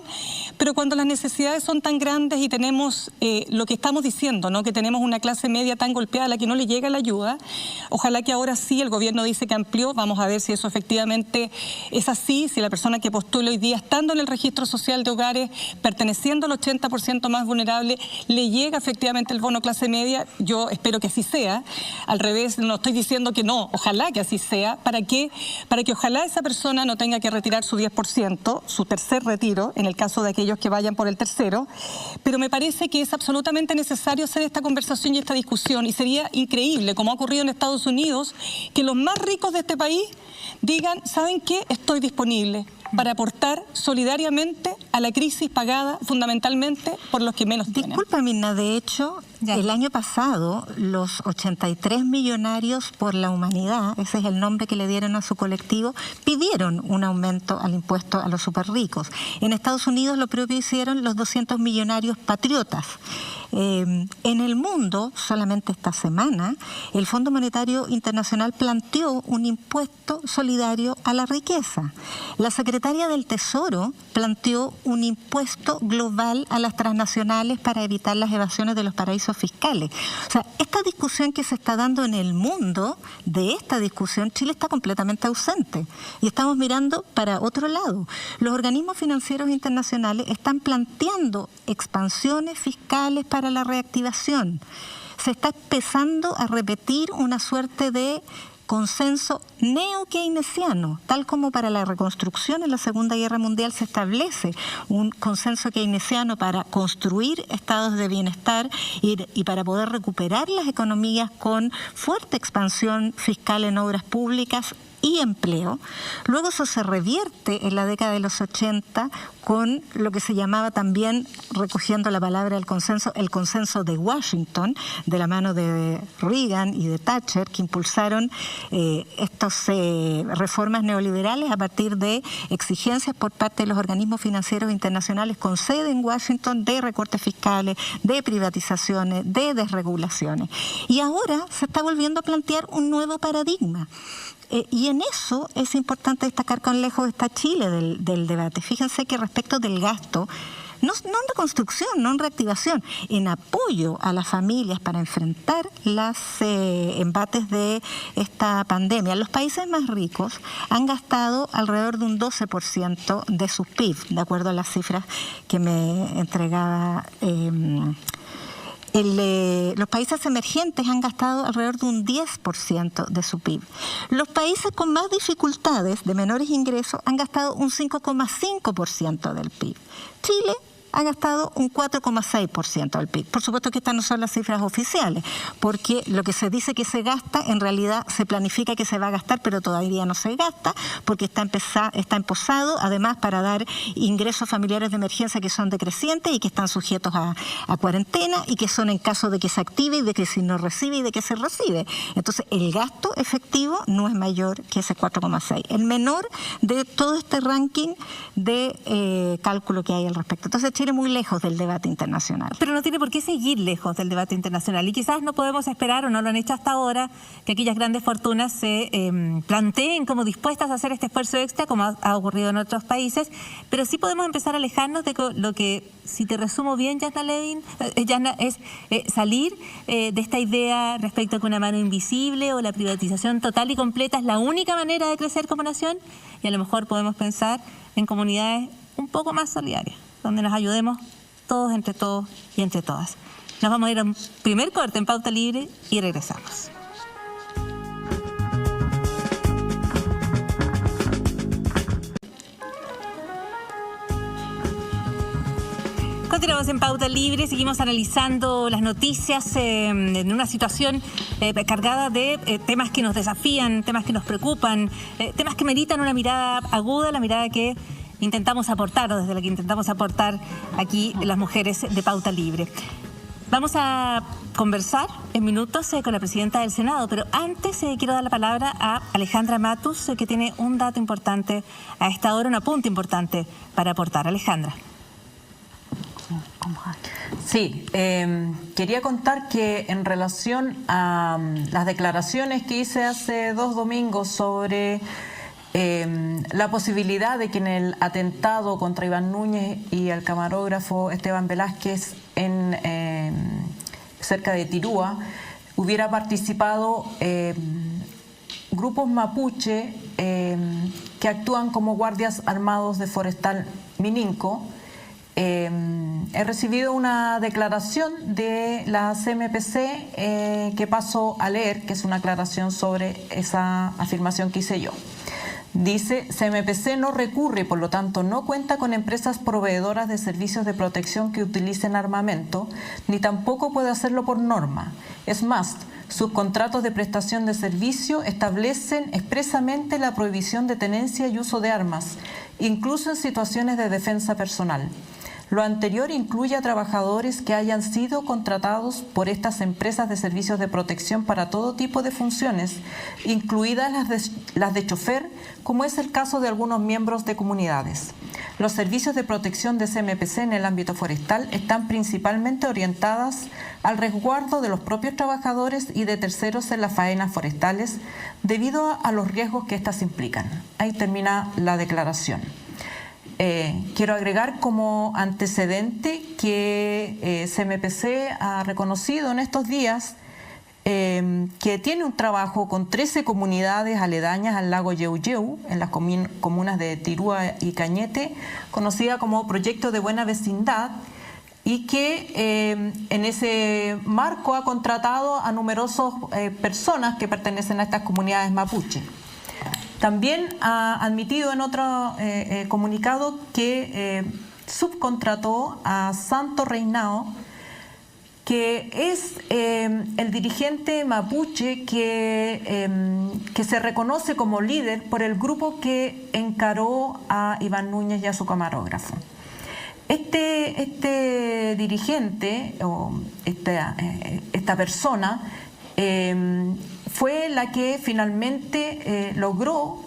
pero cuando las necesidades son tan grandes y tenemos lo que estamos diciendo, ¿no?, que tenemos una clase media tan golpeada a la que no le llega la ayuda, ojalá que ahora sí, el gobierno dice que amplió, vamos a ver si eso efectivamente es así, si la persona que postula hoy día, estando en el registro social de hogares, perteneciendo al 80% más vulnerable, le llega efectivamente el bono clase media. Yo espero que así sea, al revés, no estoy diciendo que no, ojalá que así sea, para que ojalá esa persona no tenga que retirar su 10%, su tercer retiro, en el caso de aquellos que vayan por el tercero, pero me parece que es absolutamente necesario hacer esta conversación y esta discusión, y sería increíble, como ha ocurrido en Estados Unidos, que los más ricos de este país digan, ¿saben qué? Estoy disponible. para aportar solidariamente a la crisis pagada fundamentalmente por los que menos tienen. Disculpa, Mirna, de hecho, el año pasado los 83 millonarios por la humanidad, ese es el nombre que le dieron a su colectivo, pidieron un aumento al impuesto a los superricos. En Estados Unidos lo propio hicieron los 200 millonarios patriotas. En el mundo, solamente esta semana, el Fondo Monetario Internacional planteó un impuesto solidario a la riqueza. La secretaria del Tesoro planteó un impuesto global a las transnacionales para evitar las evasiones de los paraísos fiscales. O sea, esta discusión que se está dando en el mundo, de esta discusión, Chile está completamente ausente. Y estamos mirando para otro lado. Los organismos financieros internacionales están planteando expansiones fiscales para la reactivación. Se está empezando a repetir una suerte de consenso neo-keynesiano, tal como para la reconstrucción en la Segunda Guerra Mundial se establece un consenso keynesiano para construir estados de bienestar y para poder recuperar las economías con fuerte expansión fiscal en obras públicas y empleo. Luego eso se revierte en la década de los 80 con lo que se llamaba también, recogiendo la palabra del consenso, el consenso de Washington, de la mano de Reagan y de Thatcher, que impulsaron estas reformas neoliberales a partir de exigencias por parte de los organismos financieros internacionales con sede en Washington de recortes fiscales, de privatizaciones, de desregulaciones. Y ahora se está volviendo a plantear un nuevo paradigma. Y en eso es importante destacar cuán lejos está Chile del debate. Fíjense que respecto del gasto, no en reconstrucción, no en reactivación, en apoyo a las familias para enfrentar los embates de esta pandemia, los países más ricos han gastado alrededor de un 12% de sus PIB, de acuerdo a las cifras que me entregaba los países emergentes han gastado alrededor de un 10% de su PIB. Los países con más dificultades, de menores ingresos, han gastado un 5,5% del PIB. Chile ha gastado un 4,6% del PIB. Por supuesto que estas no son las cifras oficiales, porque lo que se dice que se gasta, en realidad se planifica que se va a gastar, pero todavía no se gasta, porque está emposado, además, para dar ingresos familiares de emergencia que son decrecientes y que están sujetos a cuarentena y que son en caso de que se active y de que si no recibe y de que se recibe. Entonces, el gasto efectivo no es mayor que ese 4,6. El menor de todo este ranking de cálculo que hay al respecto. Entonces, Chile muy lejos del debate internacional. Pero no tiene por qué seguir lejos del debate internacional. Y quizás no podemos esperar, o no lo han hecho hasta ahora, que aquellas grandes fortunas se planteen como dispuestas a hacer este esfuerzo extra, como ha ocurrido en otros países. Pero sí podemos empezar a alejarnos de lo que, si te resumo bien, Jasna Levin, es salir de esta idea respecto a que una mano invisible o la privatización total y completa es la única manera de crecer como nación. Y a lo mejor podemos pensar en comunidades un poco más solidarias, donde nos ayudemos todos y entre todas. Nos vamos a ir a un primer corte en Pauta Libre y regresamos. Continuamos en Pauta Libre, seguimos analizando las noticias en una situación cargada de temas que nos desafían, temas que nos preocupan, temas que meritan una mirada aguda, la mirada que intentamos aportar, o desde la que intentamos aportar aquí las mujeres de Pauta Libre. Vamos a conversar en minutos con la presidenta del Senado, pero antes quiero dar la palabra a Alejandra Matus, que tiene un dato importante a esta hora, un apunte importante para aportar. Alejandra. Sí, quería contar que en relación a las declaraciones que hice hace 2 domingos sobre la posibilidad de que en el atentado contra Iván Núñez y el camarógrafo Esteban Velázquez cerca de Tirúa hubiera participado grupos mapuche que actúan como guardias armados de Forestal Mininco. He recibido una declaración de la CMPC que paso a leer, que es una aclaración sobre esa afirmación que hice yo. Dice, CMPC no recurre y por lo tanto no cuenta con empresas proveedoras de servicios de protección que utilicen armamento, ni tampoco puede hacerlo por norma. Es más, sus contratos de prestación de servicio establecen expresamente la prohibición de tenencia y uso de armas incluso en situaciones de defensa personal. Lo anterior incluye a trabajadores que hayan sido contratados por estas empresas de servicios de protección para todo tipo de funciones, incluidas las de chofer, como es el caso de algunos miembros de comunidades. Los servicios de protección de CMPC en el ámbito forestal están principalmente orientadas al resguardo de los propios trabajadores y de terceros en las faenas forestales, debido a los riesgos que éstas implican. Ahí termina la declaración. Quiero agregar como antecedente que CMPC ha reconocido en estos días que tiene un trabajo con 13 comunidades aledañas al lago Yeuyeu, en las comunas de Tirúa y Cañete, conocida como Proyecto de Buena Vecindad, y que en ese marco ha contratado a numerosas personas que pertenecen a estas comunidades mapuche. También ha admitido en otro comunicado que subcontrató a Santo Reinao, que es el dirigente mapuche que se reconoce como líder por el grupo que encaró a Iván Núñez y a su camarógrafo. Este dirigente, o esta persona, fue la que finalmente logró,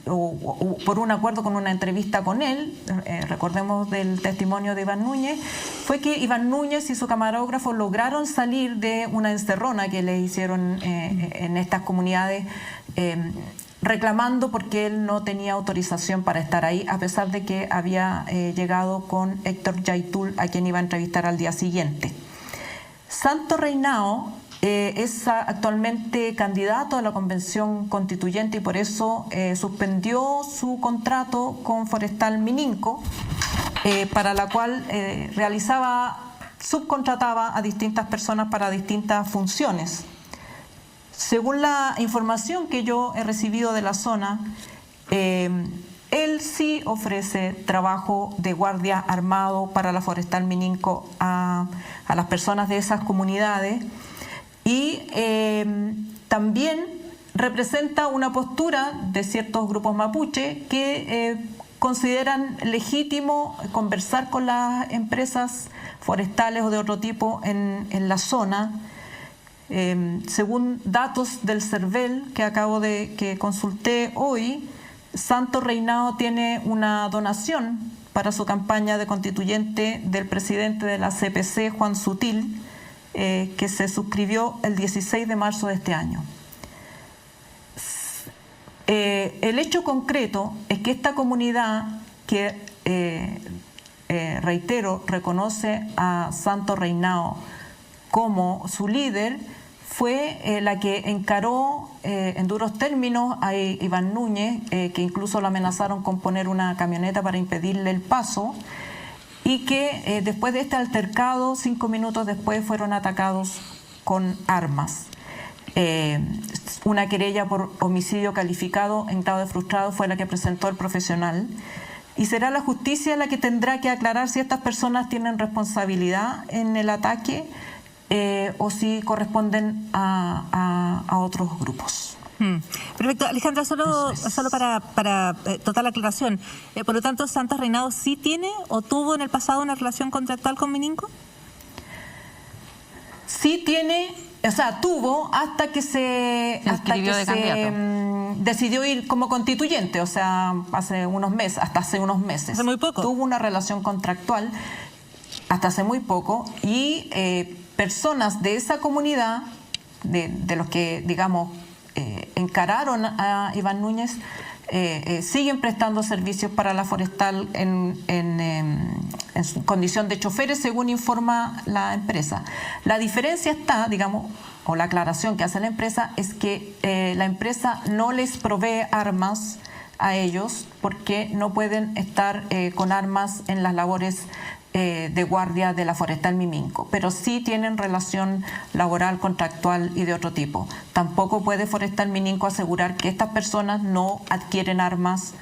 o por un acuerdo con una entrevista con él, recordemos del testimonio de Iván Núñez, fue que Iván Núñez y su camarógrafo lograron salir de una encerrona que le hicieron en estas comunidades, reclamando porque él no tenía autorización para estar ahí, a pesar de que había llegado con Héctor Yaitul, a quien iba a entrevistar al día siguiente. Santo Reinao es actualmente candidato a la Convención Constituyente y por eso suspendió su contrato con Forestal Mininco, para la cual subcontrataba a distintas personas para distintas funciones. Según la información que yo he recibido de la zona, él sí ofrece trabajo de guardia armado para la Forestal Mininco a las personas de esas comunidades, y también representa una postura de ciertos grupos mapuche que consideran legítimo conversar con las empresas forestales o de otro tipo en la zona. Según datos del CERVEL que consulté hoy, Santo Reinao tiene una donación para su campaña de constituyente del presidente de la CPC, Juan Sutil, que se suscribió el 16 de marzo de este año. El hecho concreto es que esta comunidad que, reitero, reconoce a Santo Reinao como su líder, fue la que encaró en duros términos a Iván Núñez, que incluso lo amenazaron con poner una camioneta para impedirle el paso, y que después de este altercado, 5 minutos después, fueron atacados con armas. Una querella por homicidio calificado en grado de frustrado fue la que presentó el profesional, y será la justicia la que tendrá que aclarar si estas personas tienen responsabilidad en el ataque o si corresponden a otros grupos. Perfecto. Alejandra, solo para total aclaración, por lo tanto, Santo Reinao sí tiene o tuvo en el pasado una relación contractual con Mininco. Sí tiene, o sea, tuvo hasta que se decidió ir como constituyente, o sea, hasta hace unos meses. Hace muy poco. Tuvo una relación contractual hasta hace muy poco, y personas de esa comunidad, de los que, digamos, encararon a Iván Núñez, siguen prestando servicios para la forestal en su condición de choferes, según informa la empresa. La diferencia está, digamos, o la aclaración que hace la empresa, es que la empresa no les provee armas a ellos porque no pueden estar con armas en las labores de guardia de la Forestal Mininco, pero sí tienen relación laboral, contractual y de otro tipo. Tampoco puede Forestal Mininco asegurar que estas personas no adquieren armas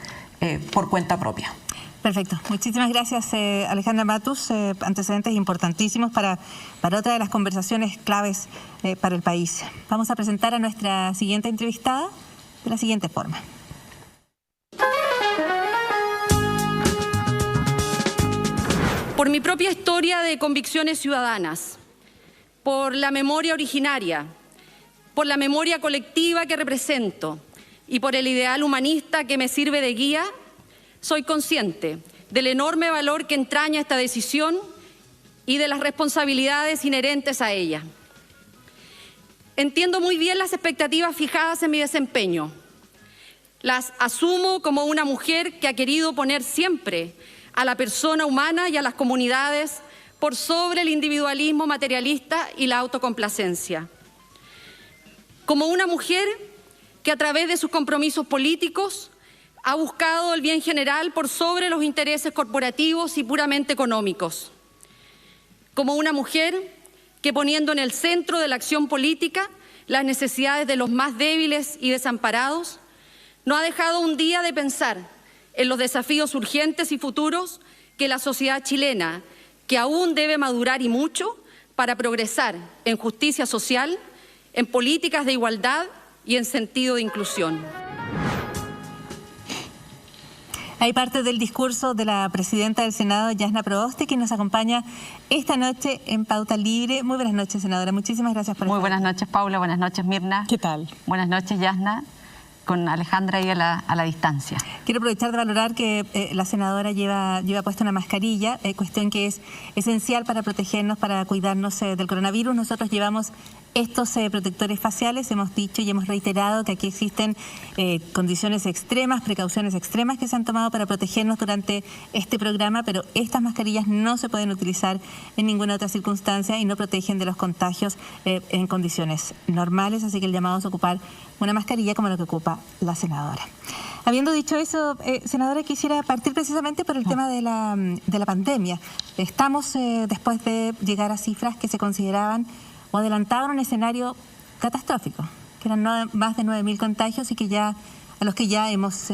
por cuenta propia. Perfecto. Muchísimas gracias, Alejandra Matus. Antecedentes importantísimos para otra de las conversaciones claves para el país. Vamos a presentar a nuestra siguiente entrevistada de la siguiente forma. por mi propia historia de convicciones ciudadanas, por la memoria originaria, por la memoria colectiva que represento y por el ideal humanista que me sirve de guía, soy consciente del enorme valor que entraña esta decisión y de las responsabilidades inherentes a ella. Entiendo muy bien las expectativas fijadas en mi desempeño. Las asumo como una mujer que ha querido poner siempre a la persona humana y a las comunidades por sobre el individualismo materialista y la autocomplacencia. Como una mujer que a través de sus compromisos políticos ha buscado el bien general por sobre los intereses corporativos y puramente económicos. Como una mujer que, poniendo en el centro de la acción política las necesidades de los más débiles y desamparados, no ha dejado un día de pensar en los desafíos urgentes y futuros que la sociedad chilena, que aún debe madurar y mucho para progresar en justicia social, en políticas de igualdad y en sentido de inclusión. Hay parte del discurso de la presidenta del Senado, Jasna Proboste, que nos acompaña esta noche en Pauta Libre. Muy buenas noches, senadora. Muchísimas gracias por estar. Muy buenas noches, Paula. Buenas noches, Mirna. ¿Qué tal? Buenas noches, Jasna, con Alejandra y a la distancia. Quiero aprovechar de valorar que la senadora lleva puesta una mascarilla, cuestión que es esencial para protegernos, para cuidarnos del coronavirus. Nosotros llevamos estos protectores faciales, hemos dicho y hemos reiterado que aquí existen condiciones extremas, precauciones extremas que se han tomado para protegernos durante este programa, pero estas mascarillas no se pueden utilizar en ninguna otra circunstancia y no protegen de los contagios en condiciones normales, así que el llamado es ocupar una mascarilla como lo que ocupa la senadora. Habiendo dicho eso, senadora, quisiera partir precisamente por el tema de la pandemia. Estamos después de llegar a cifras que se consideraban o adelantaban un escenario catastrófico, que eran más de 9.000 contagios y que a los que ya hemos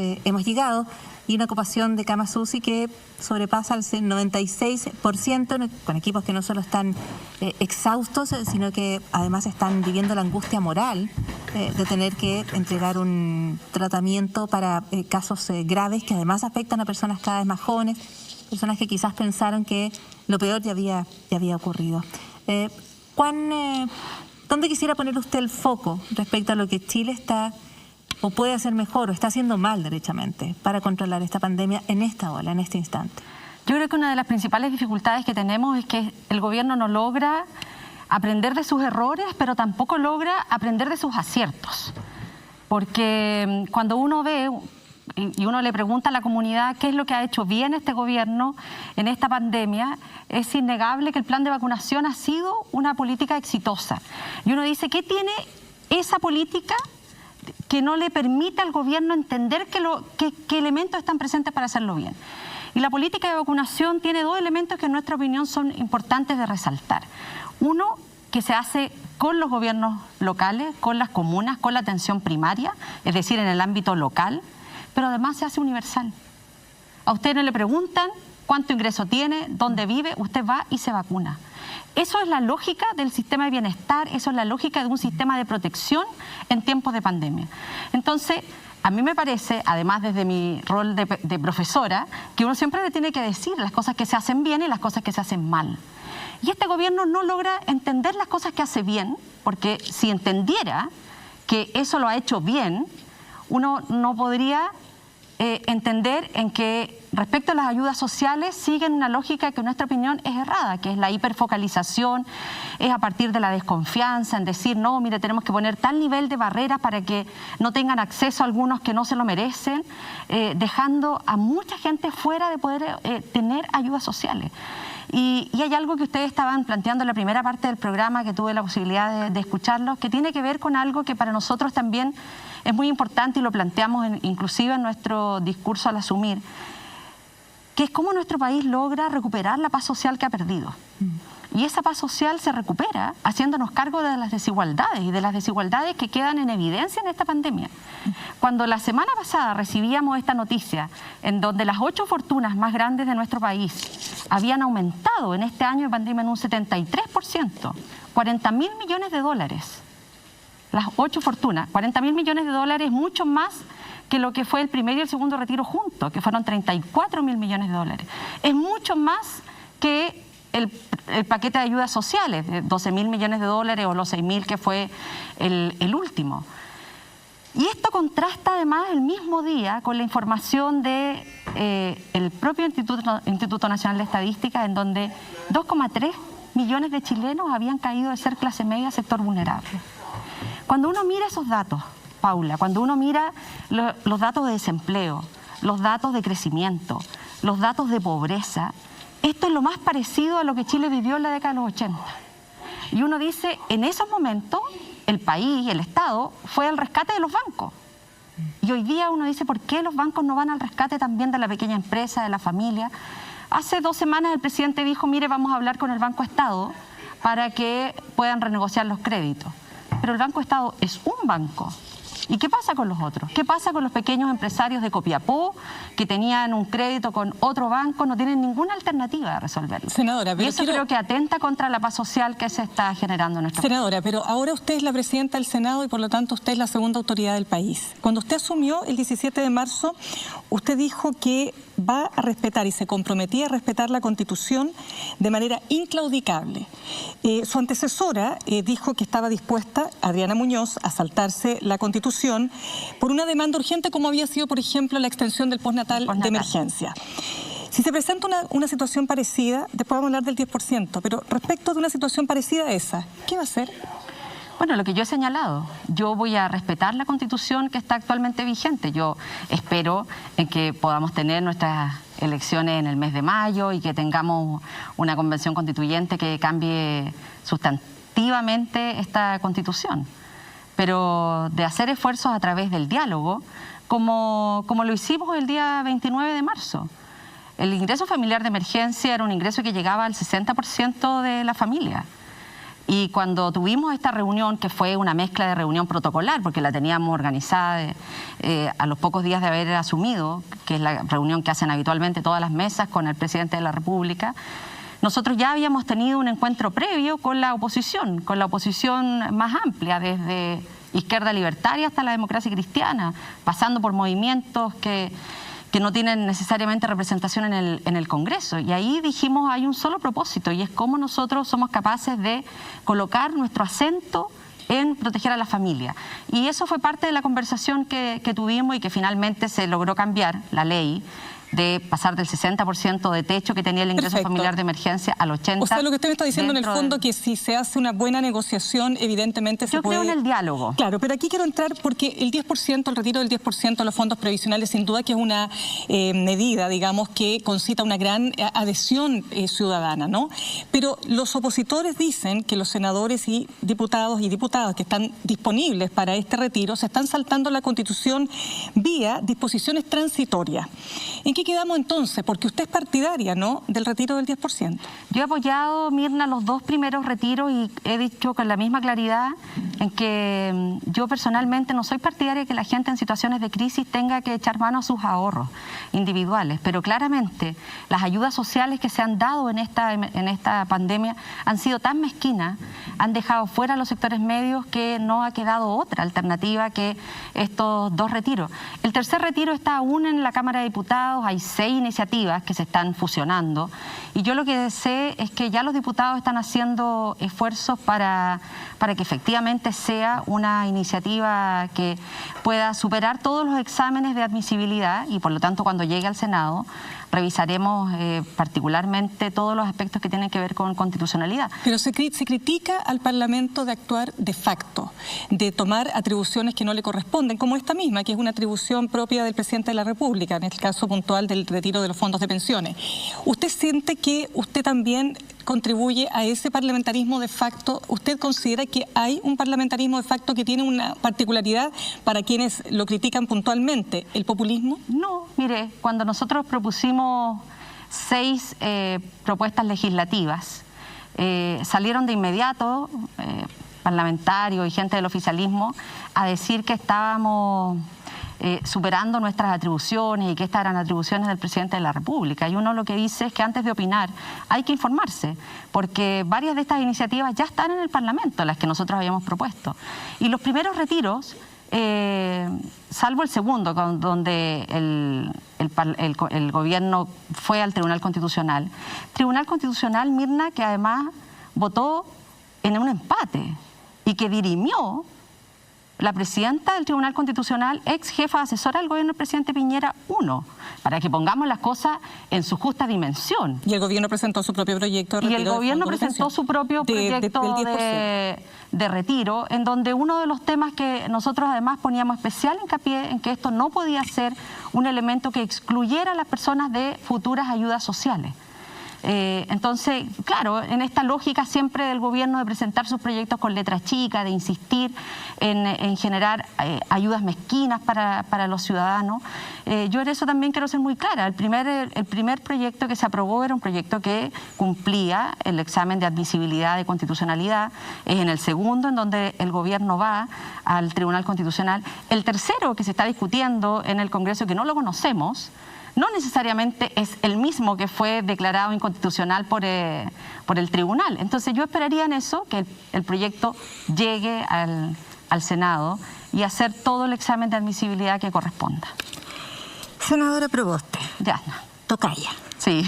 llegado, y una ocupación de camas UCI que sobrepasa el 96%, con equipos que no solo están exhaustos, sino que además están viviendo la angustia moral de tener que entregar un tratamiento para casos graves que además afectan a personas cada vez más jóvenes, personas que quizás pensaron que lo peor ya había ocurrido. ¿Dónde quisiera poner usted el foco respecto a lo que Chile está o puede hacer mejor o está haciendo mal derechamente para controlar esta pandemia en esta ola, en este instante? Yo creo que una de las principales dificultades que tenemos es que el gobierno no logra aprender de sus errores, pero tampoco logra aprender de sus aciertos. Porque cuando uno ve y uno le pregunta a la comunidad qué es lo que ha hecho bien este gobierno en esta pandemia, es innegable que el plan de vacunación ha sido una política exitosa. Y uno dice, ¿qué tiene esa política que no le permite al gobierno entender qué elementos están presentes para hacerlo bien? Y la política de vacunación tiene dos elementos que en nuestra opinión son importantes de resaltar. Uno, que se hace con los gobiernos locales, con las comunas, con la atención primaria, es decir, en el ámbito local, pero además se hace universal. A usted no le preguntan cuánto ingreso tiene, dónde vive, usted va y se vacuna. Eso es la lógica del sistema de bienestar, eso es la lógica de un sistema de protección en tiempos de pandemia. Entonces, a mí me parece, además desde mi rol de profesora, que uno siempre le tiene que decir las cosas que se hacen bien y las cosas que se hacen mal. Y este gobierno no logra entender las cosas que hace bien, porque si entendiera que eso lo ha hecho bien, uno no podría entender en que respecto a las ayudas sociales siguen una lógica que en nuestra opinión es errada, que es la hiperfocalización, es a partir de la desconfianza, en decir, no, mire, tenemos que poner tal nivel de barreras para que no tengan acceso a algunos que no se lo merecen, dejando a mucha gente fuera de poder tener ayudas sociales. Y hay algo que ustedes estaban planteando en la primera parte del programa, que tuve la posibilidad de escucharlos, que tiene que ver con algo que para nosotros también es muy importante y lo planteamos inclusive en nuestro discurso al asumir, que es cómo nuestro país logra recuperar la paz social que ha perdido. Y esa paz social se recupera haciéndonos cargo de las desigualdades y de las desigualdades que quedan en evidencia en esta pandemia. Cuando la semana pasada recibíamos esta noticia en donde las 8 fortunas más grandes de nuestro país habían aumentado en este año de pandemia en un 73%, 40.000 millones de dólares. Las 8 fortunas, 40.000 millones de dólares, mucho más que lo que fue el primer y el segundo retiro juntos, que fueron 34.000 millones de dólares. Es mucho más que el paquete de ayudas sociales de 12.000 millones de dólares o los 6.000 que fue el último. Y esto contrasta además el mismo día con la información de el propio Instituto Nacional de Estadística, en donde 2,3 millones de chilenos habían caído de ser clase media a sector vulnerable. Cuando uno mira esos datos, Paula, cuando uno mira los datos de desempleo, los datos de crecimiento, los datos de pobreza, esto es lo más parecido a lo que Chile vivió en la década de los 80. Y uno dice, en esos momentos, el país, el Estado, fue al rescate de los bancos. Y hoy día uno dice, ¿por qué los bancos no van al rescate también de la pequeña empresa, de la familia? Hace 2 semanas el presidente dijo, mire, vamos a hablar con el Banco Estado para que puedan renegociar los créditos. Pero el Banco Estado es un banco. ¿Y qué pasa con los otros? ¿Qué pasa con los pequeños empresarios de Copiapó que tenían un crédito con otro banco? No tienen ninguna alternativa de resolverlo. Senadora, pero y eso creo que atenta contra la paz social que se está generando en nuestro país. Senadora, pero ahora usted es la presidenta del Senado y por lo tanto usted es la segunda autoridad del país. Cuando usted asumió el 17 de marzo, usted dijo que va a respetar y se comprometía a respetar la Constitución de manera inclaudicable. Su antecesora dijo que estaba dispuesta, Adriana Muñoz, a saltarse la Constitución por una demanda urgente como había sido, por ejemplo, la extensión del postnatal de emergencia. Si se presenta una situación parecida, después vamos a hablar del 10%, pero respecto de una situación parecida a esa, ¿qué va a hacer? Bueno, lo que yo he señalado, yo voy a respetar la Constitución que está actualmente vigente. Yo espero en que podamos tener nuestras elecciones en el mes de mayo y que tengamos una convención constituyente que cambie sustantivamente esta Constitución. Pero de hacer esfuerzos a través del diálogo, como lo hicimos el día 29 de marzo. El ingreso familiar de emergencia era un ingreso que llegaba al 60% de la familia. Y cuando tuvimos esta reunión, que fue una mezcla de reunión protocolar, porque la teníamos organizada a los pocos días de haber asumido, que es la reunión que hacen habitualmente todas las mesas con el presidente de la República, nosotros ya habíamos tenido un encuentro previo con la oposición más amplia, desde Izquierda Libertaria hasta la Democracia Cristiana, pasando por movimientos que no tienen necesariamente representación en el Congreso. Y ahí dijimos, hay un solo propósito, y es cómo nosotros somos capaces de colocar nuestro acento en proteger a la familia. Y eso fue parte de la conversación que tuvimos y que finalmente se logró cambiar la ley de pasar del 60% de techo que tenía el ingreso familiar de emergencia al 80%. O sea, lo que usted me está diciendo en el fondo que si se hace una buena negociación, evidentemente se puede... Yo creo en el diálogo. Claro, pero aquí quiero entrar porque el 10%, el retiro del 10% de los fondos previsionales, sin duda que es una medida, digamos, que concita una gran adhesión ciudadana, ¿no? Pero los opositores dicen que los senadores y diputadas que están disponibles para este retiro se están saltando la Constitución vía disposiciones transitorias. ¿En qué quedamos entonces? Porque usted es partidaria, ¿no?, del retiro del 10%. Yo he apoyado, Mirna, los 2 primeros retiros y he dicho con la misma claridad en que yo personalmente no soy partidaria de que la gente en situaciones de crisis tenga que echar mano a sus ahorros individuales, pero claramente las ayudas sociales que se han dado en esta pandemia han sido tan mezquinas, han dejado fuera a los sectores medios, que no ha quedado otra alternativa que estos 2 retiros. El tercer retiro está aún en la Cámara de Diputados, hay 6 iniciativas que se están fusionando y yo lo que sé es que ya los diputados están haciendo esfuerzos para que efectivamente sea una iniciativa que pueda superar todos los exámenes de admisibilidad y por lo tanto cuando llegue al Senado revisaremos particularmente todos los aspectos que tienen que ver con constitucionalidad. Pero se critica al Parlamento de actuar de facto, de tomar atribuciones que no le corresponden, como esta misma, que es una atribución propia del presidente de la República, en el caso puntual del retiro de los fondos de pensiones. ¿Usted siente que usted también contribuye a ese parlamentarismo de facto? ¿Usted considera que hay un parlamentarismo de facto que tiene una particularidad para quienes lo critican puntualmente, el populismo? No, mire, cuando nosotros propusimos 6 propuestas legislativas, salieron de inmediato parlamentarios y gente del oficialismo a decir que estábamos superando nuestras atribuciones y que estas eran atribuciones del presidente de la República. Y uno lo que dice es que antes de opinar hay que informarse, porque varias de estas iniciativas ya están en el Parlamento, las que nosotros habíamos propuesto. Y los primeros retiros, salvo el segundo, donde el el gobierno fue al Tribunal Constitucional. Tribunal Constitucional, Mirna, que además votó en un empate y que dirimió la presidenta del Tribunal Constitucional, ex jefa asesora del gobierno del presidente Piñera, para que pongamos las cosas en su justa dimensión. Y el gobierno presentó su propio proyecto de retiro. Y el gobierno presentó su propio proyecto de retiro, en donde uno de los temas que nosotros además poníamos especial hincapié en que esto no podía ser un elemento que excluyera a las personas de futuras ayudas sociales. Entonces, claro, en esta lógica siempre del gobierno de presentar sus proyectos con letra chica, de insistir en generar ayudas mezquinas para los ciudadanos, yo en eso también quiero ser muy clara. El primer proyecto que se aprobó era un proyecto que cumplía el examen de admisibilidad de constitucionalidad. Es en el segundo en donde el gobierno va al Tribunal Constitucional. El tercero que se está discutiendo en el Congreso, que no lo conocemos, no necesariamente es el mismo que fue declarado inconstitucional por el tribunal. Entonces yo esperaría en eso, que el proyecto llegue al Senado y hacer todo el examen de admisibilidad que corresponda. Senadora Proboste. Ya. Tocaya. Sí.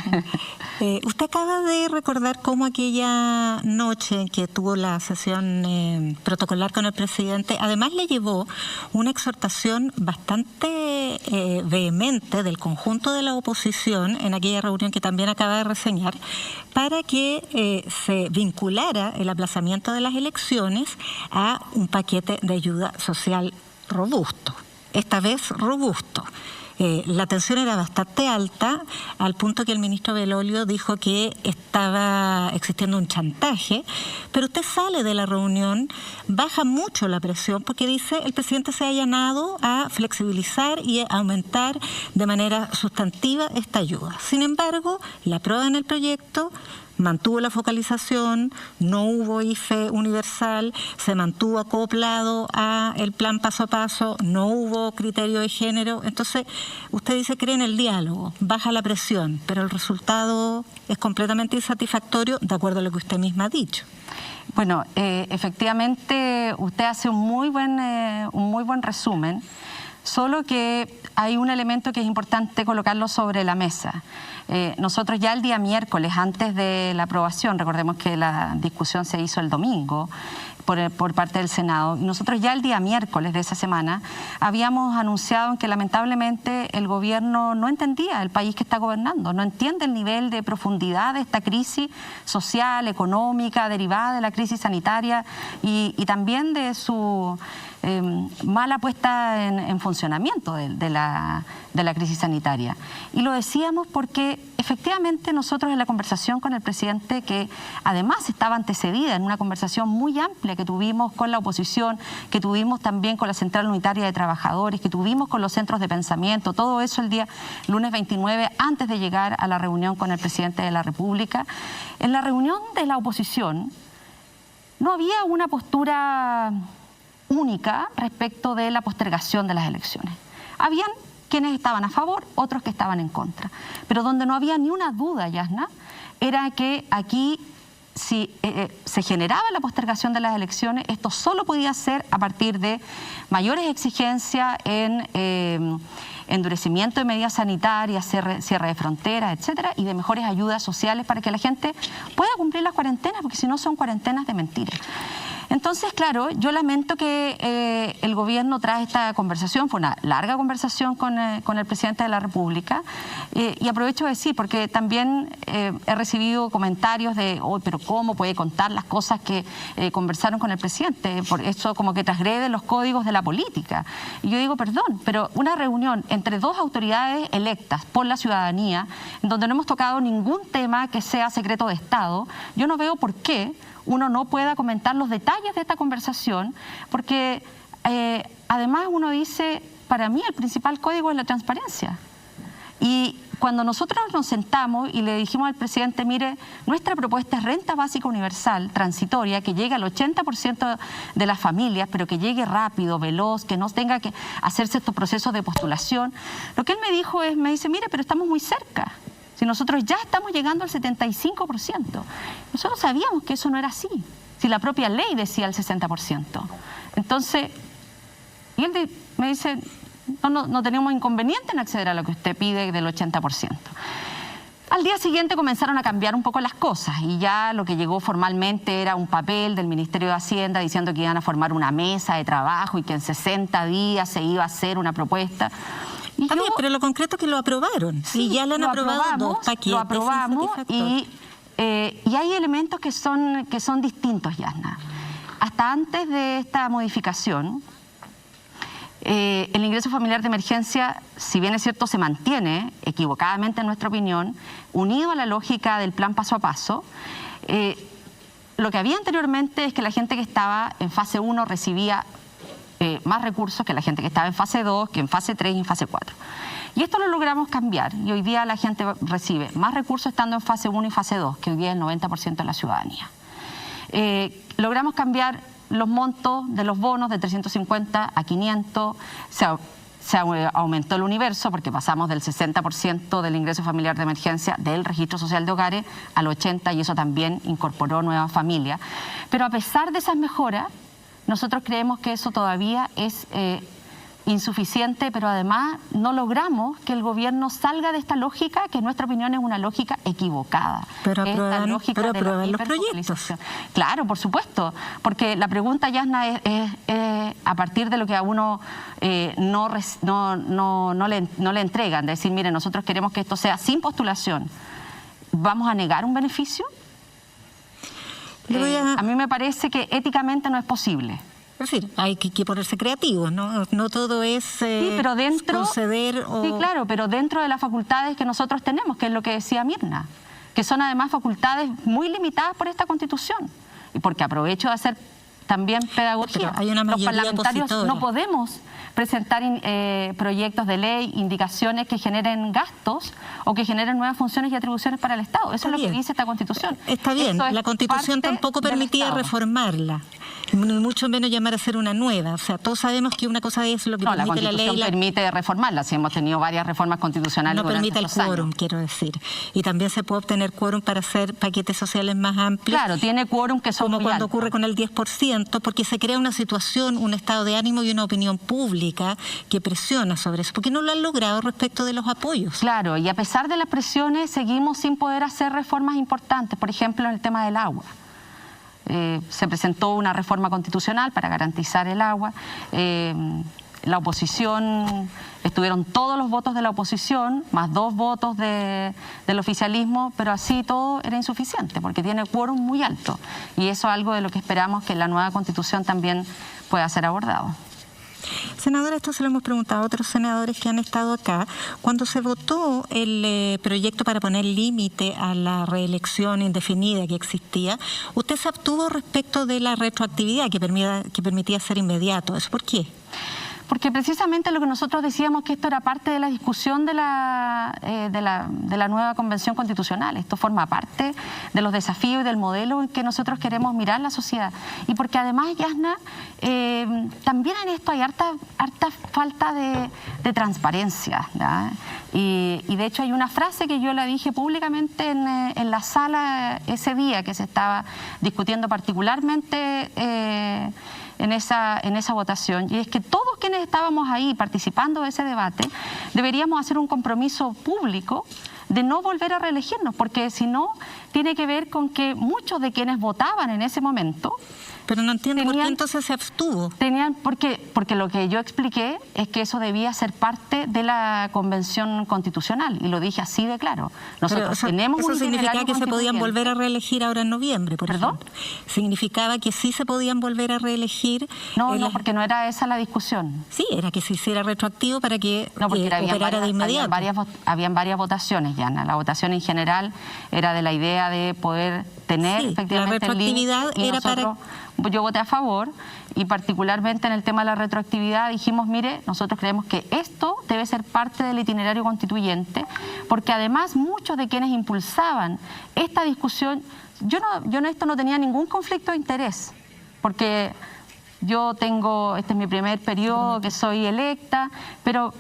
Usted acaba de recordar cómo aquella noche en que tuvo la sesión protocolar con el presidente, además le llevó una exhortación bastante vehemente del conjunto de la oposición en aquella reunión que también acaba de reseñar, para que se vinculara el aplazamiento de las elecciones a un paquete de ayuda social robusto, esta vez robusto. La tensión era bastante alta, al punto que el ministro Belolio dijo que estaba existiendo un chantaje, pero usted sale de la reunión, baja mucho la presión, porque dice el presidente se ha allanado a flexibilizar y a aumentar de manera sustantiva esta ayuda. Sin embargo, la prueba en el proyecto mantuvo la focalización, no hubo IFE universal, se mantuvo acoplado a el plan paso a paso, no hubo criterio de género. Entonces, usted dice cree en el diálogo, baja la presión, pero el resultado es completamente insatisfactorio, de acuerdo a lo que usted misma ha dicho. Bueno, efectivamente, usted hace un muy buen resumen, solo que hay un elemento que es importante colocarlo sobre la mesa. Nosotros ya el día miércoles, antes de la aprobación, recordemos que la discusión se hizo el domingo por parte del Senado, nosotros ya el día miércoles de esa semana habíamos anunciado que lamentablemente el gobierno no entendía el país que está gobernando, no entiende el nivel de profundidad de esta crisis social, económica, derivada de la crisis sanitaria y también de su mala puesta en funcionamiento de la crisis sanitaria. Y lo decíamos porque efectivamente nosotros en la conversación con el presidente, que además estaba antecedida en una conversación muy amplia que tuvimos con la oposición, que tuvimos también con la Central Unitaria de Trabajadores, que tuvimos con los centros de pensamiento, todo eso el día lunes 29, antes de llegar a la reunión con el presidente de la República. En la reunión de la oposición no había una postura única respecto de la postergación de las elecciones. Habían quienes estaban a favor, otros que estaban en contra. Pero donde no había ni una duda, Yasna, era que aquí, si se generaba la postergación de las elecciones, esto solo podía ser a partir de mayores exigencias en endurecimiento de medidas sanitarias, cierre de fronteras, etcétera, y de mejores ayudas sociales para que la gente pueda cumplir las cuarentenas, porque si no son cuarentenas de mentira. Entonces, claro, yo lamento que el gobierno trae esta conversación, fue una larga conversación con el presidente de la República, y aprovecho de decir, porque también he recibido comentarios de, pero ¿cómo puede contar las cosas que conversaron con el presidente? Por eso como que transgrede los códigos de la política. Y yo digo, perdón, pero una reunión entre dos autoridades electas por la ciudadanía, en donde no hemos tocado ningún tema que sea secreto de Estado, yo no veo por qué uno no pueda comentar los detalles de esta conversación, porque además uno dice, para mí el principal código es la transparencia. Y cuando nosotros nos sentamos y le dijimos al presidente, mire, nuestra propuesta es renta básica universal, transitoria, que llegue al 80% de las familias, pero que llegue rápido, veloz, que no tenga que hacerse estos procesos de postulación, lo que él me dijo es, me dice, mire, pero estamos muy cerca. Si nosotros ya estamos llegando al 75%. Nosotros sabíamos que eso no era así, si la propia ley decía el 60%. Entonces, y él me dice, no teníamos inconveniente en acceder a lo que usted pide del 80%. Al día siguiente comenzaron a cambiar un poco las cosas y ya lo que llegó formalmente era un papel del Ministerio de Hacienda diciendo que iban a formar una mesa de trabajo y que en 60 días se iba a hacer una propuesta. Y también, pero lo concreto es que lo aprobaron. Sí, y ya lo han aprobado dos paquetes. Lo aprobamos y hay elementos que son distintos, Yasna. Hasta antes de esta modificación, el ingreso familiar de emergencia, si bien es cierto, se mantiene, equivocadamente en nuestra opinión, unido a la lógica del plan paso a paso. Lo que había anteriormente es que la gente que estaba en fase 1 recibía más recursos que la gente que estaba en fase 2, que en fase 3 y en fase 4. Y esto lo logramos cambiar y hoy día la gente recibe más recursos estando en fase 1 y fase 2, que hoy día es el 90% de la ciudadanía. Logramos cambiar los montos de los bonos de 350 a 500, se aumentó el universo porque pasamos del 60% del ingreso familiar de emergencia del registro social de hogares al 80% y eso también incorporó nuevas familias. Pero a pesar de esas mejoras, nosotros creemos que eso todavía es insuficiente, pero además no logramos que el gobierno salga de esta lógica, que en nuestra opinión es una lógica equivocada. Pero aprueban los proyectos. Claro, por supuesto, porque la pregunta, Yasna, es a partir de lo que a uno no le entregan, de decir, mire, nosotros queremos que esto sea sin postulación, ¿vamos a negar un beneficio? A mí me parece que éticamente no es posible. Es decir, hay que ponerse creativos, ¿no? No todo es sí, pero dentro, conceder o... Sí, claro, pero dentro de las facultades que nosotros tenemos, que es lo que decía Mirna, que son además facultades muy limitadas por esta Constitución. Y porque aprovecho de hacer también pedagogía. Hay una los parlamentarios no podemos presentar proyectos de ley, indicaciones que generen gastos o que generen nuevas funciones y atribuciones para el Estado. Eso es lo que dice esta Constitución. Está bien, la Constitución tampoco permitía reformarla, ni mucho menos llamar a hacer una nueva. O sea, todos sabemos que una cosa es lo que permite la ley. La Constitución permite reformarla, si hemos tenido varias reformas constitucionales. No permite el quórum, quiero decir. Y también se puede obtener quórum para hacer paquetes sociales más amplios. Claro, tiene quórum que son como cuando ocurre con el 10%, porque se crea una situación, un estado de ánimo y una opinión pública que presiona sobre eso, porque no lo han logrado respecto de los apoyos. Claro, y a pesar de las presiones seguimos sin poder hacer reformas importantes, por ejemplo en el tema del agua. Se presentó una reforma constitucional para garantizar el agua. La oposición, estuvieron todos los votos de la oposición, más 2 votos del oficialismo, pero así todo era insuficiente, porque tiene quórum muy alto. Y eso es algo de lo que esperamos que la nueva Constitución también pueda ser abordado. Senadora, esto se lo hemos preguntado a otros senadores que han estado acá. Cuando se votó el proyecto para poner límite a la reelección indefinida que existía, usted se abstuvo respecto de la retroactividad que permitía ser inmediato. ¿Eso por qué? Porque precisamente lo que nosotros decíamos que esto era parte de la discusión de la nueva Convención Constitucional. Esto forma parte de los desafíos y del modelo en que nosotros queremos mirar la sociedad. Y porque además, Yasna, también en esto hay harta falta de transparencia, ¿ya? Y de hecho hay una frase que yo la dije públicamente en la sala ese día que se estaba discutiendo particularmente en esa votación, y es que todos quienes estábamos ahí participando de ese debate deberíamos hacer un compromiso público de no volver a reelegirnos, porque si no, tiene que ver con que muchos de quienes votaban en ese momento... Pero no entiendo por qué entonces se abstuvo. Porque lo que yo expliqué es que eso debía ser parte de la Convención Constitucional, y lo dije así de claro. Nosotros tenemos un itinerario significaba que se podían volver a reelegir ahora en noviembre, por ejemplo. ¿Significaba que sí se podían volver a reelegir? No, porque no era esa la discusión. Sí, era que se hiciera retroactivo para que operara de inmediato. Habían varias votaciones, Yana. La votación en general era de la idea de poder tener efectivamente la retroactividad era para... Yo voté a favor, y particularmente en el tema de la retroactividad dijimos, mire, nosotros creemos que esto debe ser parte del itinerario constituyente, porque además muchos de quienes impulsaban esta discusión, yo en esto no tenía ningún conflicto de interés, porque este es mi primer periodo que soy electa, pero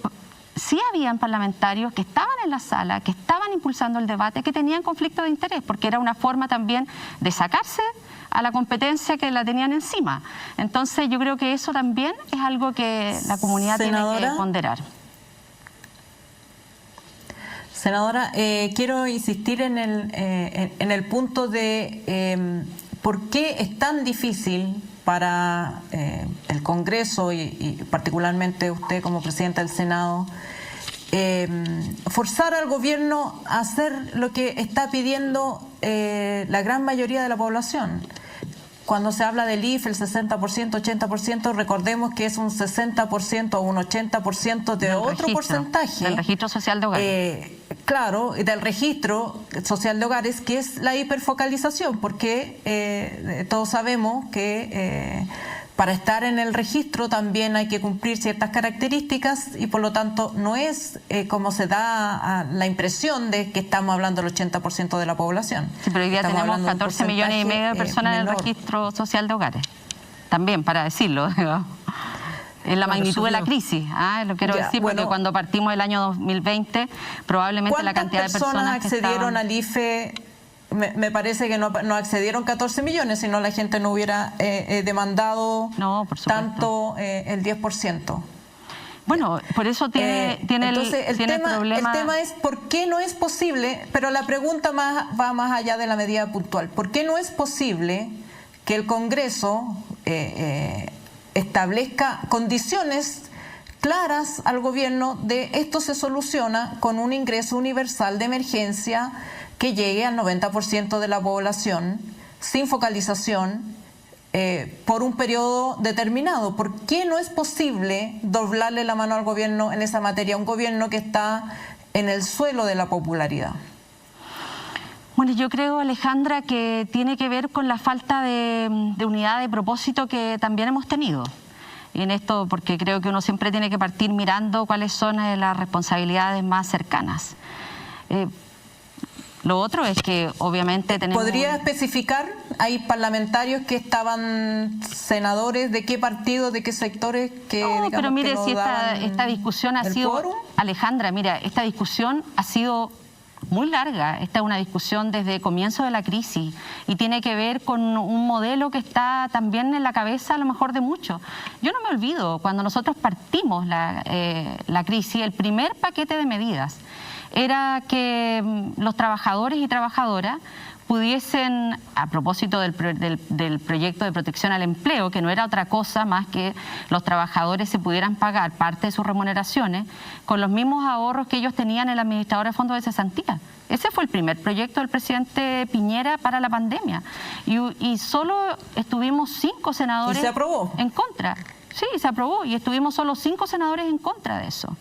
sí habían parlamentarios que estaban en la sala, que estaban impulsando el debate, que tenían conflicto de interés, porque era una forma también de sacarse a la competencia que la tenían encima. Entonces yo creo que eso también es algo que la comunidad tiene que ponderar. Senadora, quiero insistir en el punto de por qué es tan difícil para el Congreso y particularmente usted como presidenta del Senado forzar al gobierno a hacer lo que está pidiendo la gran mayoría de la población. Cuando se habla del IFE, el 60%, 80%, recordemos que es un 60% o un 80% de otro porcentaje. Del registro social de hogares. Claro, del registro social de hogares, que es la hiperfocalización, porque todos sabemos que para estar en el registro también hay que cumplir ciertas características y por lo tanto no es como se da la impresión de que estamos hablando del 80% de la población. Sí, pero hoy día tenemos 14 millones y medio de personas en el registro social de hogares. También, para decirlo, digamos. En la magnitud de la crisis, lo quiero decir, porque cuando partimos el año 2020, probablemente la cantidad de personas ¿cuántas personas accedieron al IFE? Me parece que no accedieron 14 millones, sino la gente no hubiera demandado tanto el 10%. Bueno, por eso tiene entonces, el tema es por qué no es posible, pero la pregunta va más allá de la medida puntual. ¿Por qué no es posible que el Congreso establezca condiciones claras al gobierno de esto se soluciona con un ingreso universal de emergencia que llegue al 90% de la población sin focalización por un periodo determinado? ¿Por qué no es posible doblarle la mano al gobierno en esa materia? Un gobierno que está en el suelo de la popularidad. Bueno, yo creo, Alejandra, que tiene que ver con la falta de unidad de propósito que también hemos tenido. Y en esto, porque creo que uno siempre tiene que partir mirando cuáles son las responsabilidades más cercanas. Lo otro es que obviamente tenemos... ¿Podría especificar? ¿Hay parlamentarios que estaban senadores? ¿De qué partido, de qué sectores? No, pero mire, si esta discusión ha sido... ¿Quórum? Alejandra, mira, esta discusión ha sido muy larga. Esta es una discusión desde el comienzo de la crisis y tiene que ver con un modelo que está también en la cabeza a lo mejor de muchos. Yo no me olvido, cuando nosotros partimos la crisis, el primer paquete de medidas era que los trabajadores y trabajadoras pudiesen, a propósito del proyecto de protección al empleo, que no era otra cosa más que los trabajadores se pudieran pagar parte de sus remuneraciones con los mismos ahorros que ellos tenían en el administrador de fondos de cesantía. Ese fue el primer proyecto del presidente Piñera para la pandemia. Y solo estuvimos 5 senadores... ¿Y se aprobó? En contra. Sí, se aprobó y estuvimos solo 5 senadores en contra de eso.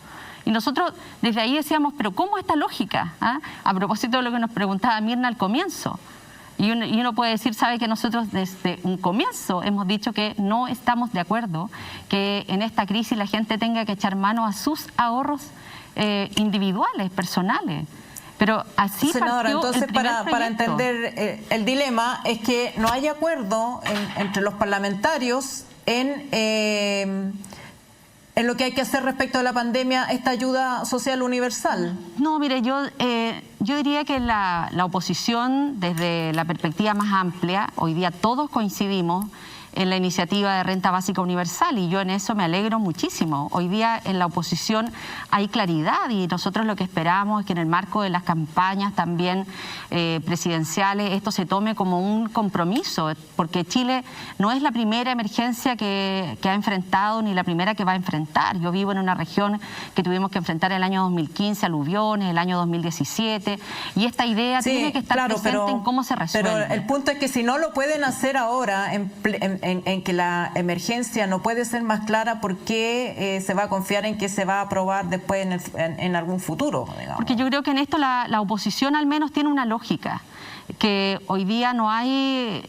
Y nosotros desde ahí decíamos, pero ¿cómo esta lógica? A propósito de lo que nos preguntaba Mirna al comienzo. Y uno puede decir, sabe que nosotros desde un comienzo hemos dicho que no estamos de acuerdo que en esta crisis la gente tenga que echar mano a sus ahorros individuales, personales. Pero así Senadora, partió entonces el primer para entender el dilema es que no hay acuerdo entre los parlamentarios en lo que hay que hacer respecto a la pandemia, esta ayuda social universal. No, mire, yo diría que la oposición, desde la perspectiva más amplia, hoy día todos coincidimos en la iniciativa de renta básica universal y yo en eso me alegro muchísimo. Hoy día en la oposición hay claridad y nosotros lo que esperamos es que en el marco de las campañas también presidenciales esto se tome como un compromiso, porque Chile no es la primera emergencia que ha enfrentado ni la primera que va a enfrentar. Yo vivo en una región que tuvimos que enfrentar el año 2015, aluviones, el año 2017 y esta idea tiene que estar presente en cómo se resuelve. Pero el punto es que si no lo pueden hacer ahora en que la emergencia no puede ser más clara, ¿por qué se va a confiar en que se va a aprobar después en algún futuro? Digamos? Porque yo creo que en esto la oposición al menos tiene una lógica, que hoy día no hay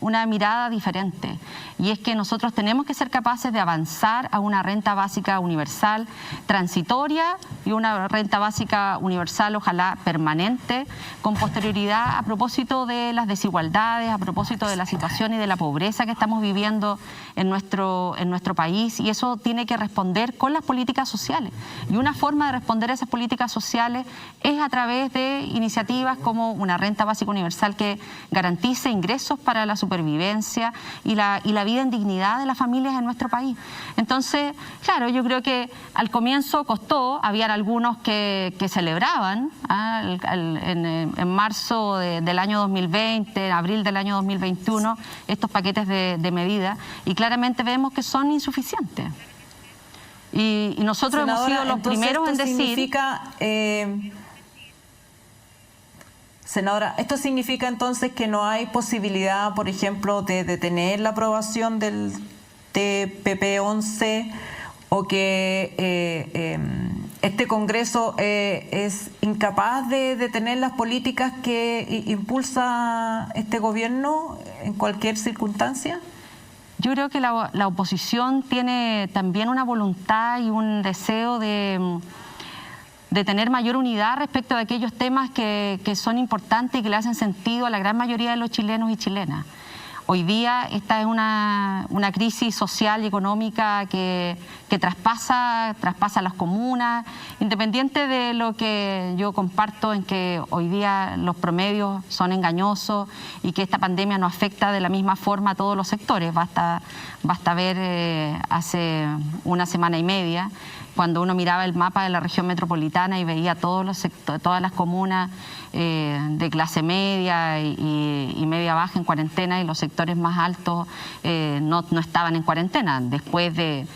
una mirada diferente, y es que nosotros tenemos que ser capaces de avanzar a una renta básica universal transitoria y una renta básica universal ojalá permanente, con posterioridad a propósito de las desigualdades, a propósito de la situación y de la pobreza que estamos viviendo en nuestro país, y eso tiene que responder con las políticas sociales. Y una forma de responder a esas políticas sociales es a través de iniciativas como una renta básica universal que garantice ingresos para la supervivencia y la vida en dignidad de las familias en nuestro país. Entonces, claro, yo creo que al comienzo costó, habían algunos que celebraban en marzo del año 2020, en abril del año 2021, estos paquetes de medidas, y claramente vemos que son insuficientes. Y nosotros hemos sido los primeros en decir... Senadora, ¿esto significa entonces que no hay posibilidad, por ejemplo, de detener la aprobación del TPP-11 o que este Congreso es incapaz de detener las políticas que impulsa este gobierno en cualquier circunstancia? Yo creo que la oposición tiene también una voluntad y un deseo de tener mayor unidad respecto de aquellos temas que son importantes y que le hacen sentido a la gran mayoría de los chilenos y chilenas. Hoy día esta es una crisis social y económica que traspasa las comunas, independiente de lo que yo comparto en que hoy día los promedios son engañosos y que esta pandemia no afecta de la misma forma a todos los sectores. Basta ver hace una semana y media, cuando uno miraba el mapa de la región metropolitana y veía todas las comunas de clase media y media baja en cuarentena, y los sectores más altos no estaban en cuarentena. Después de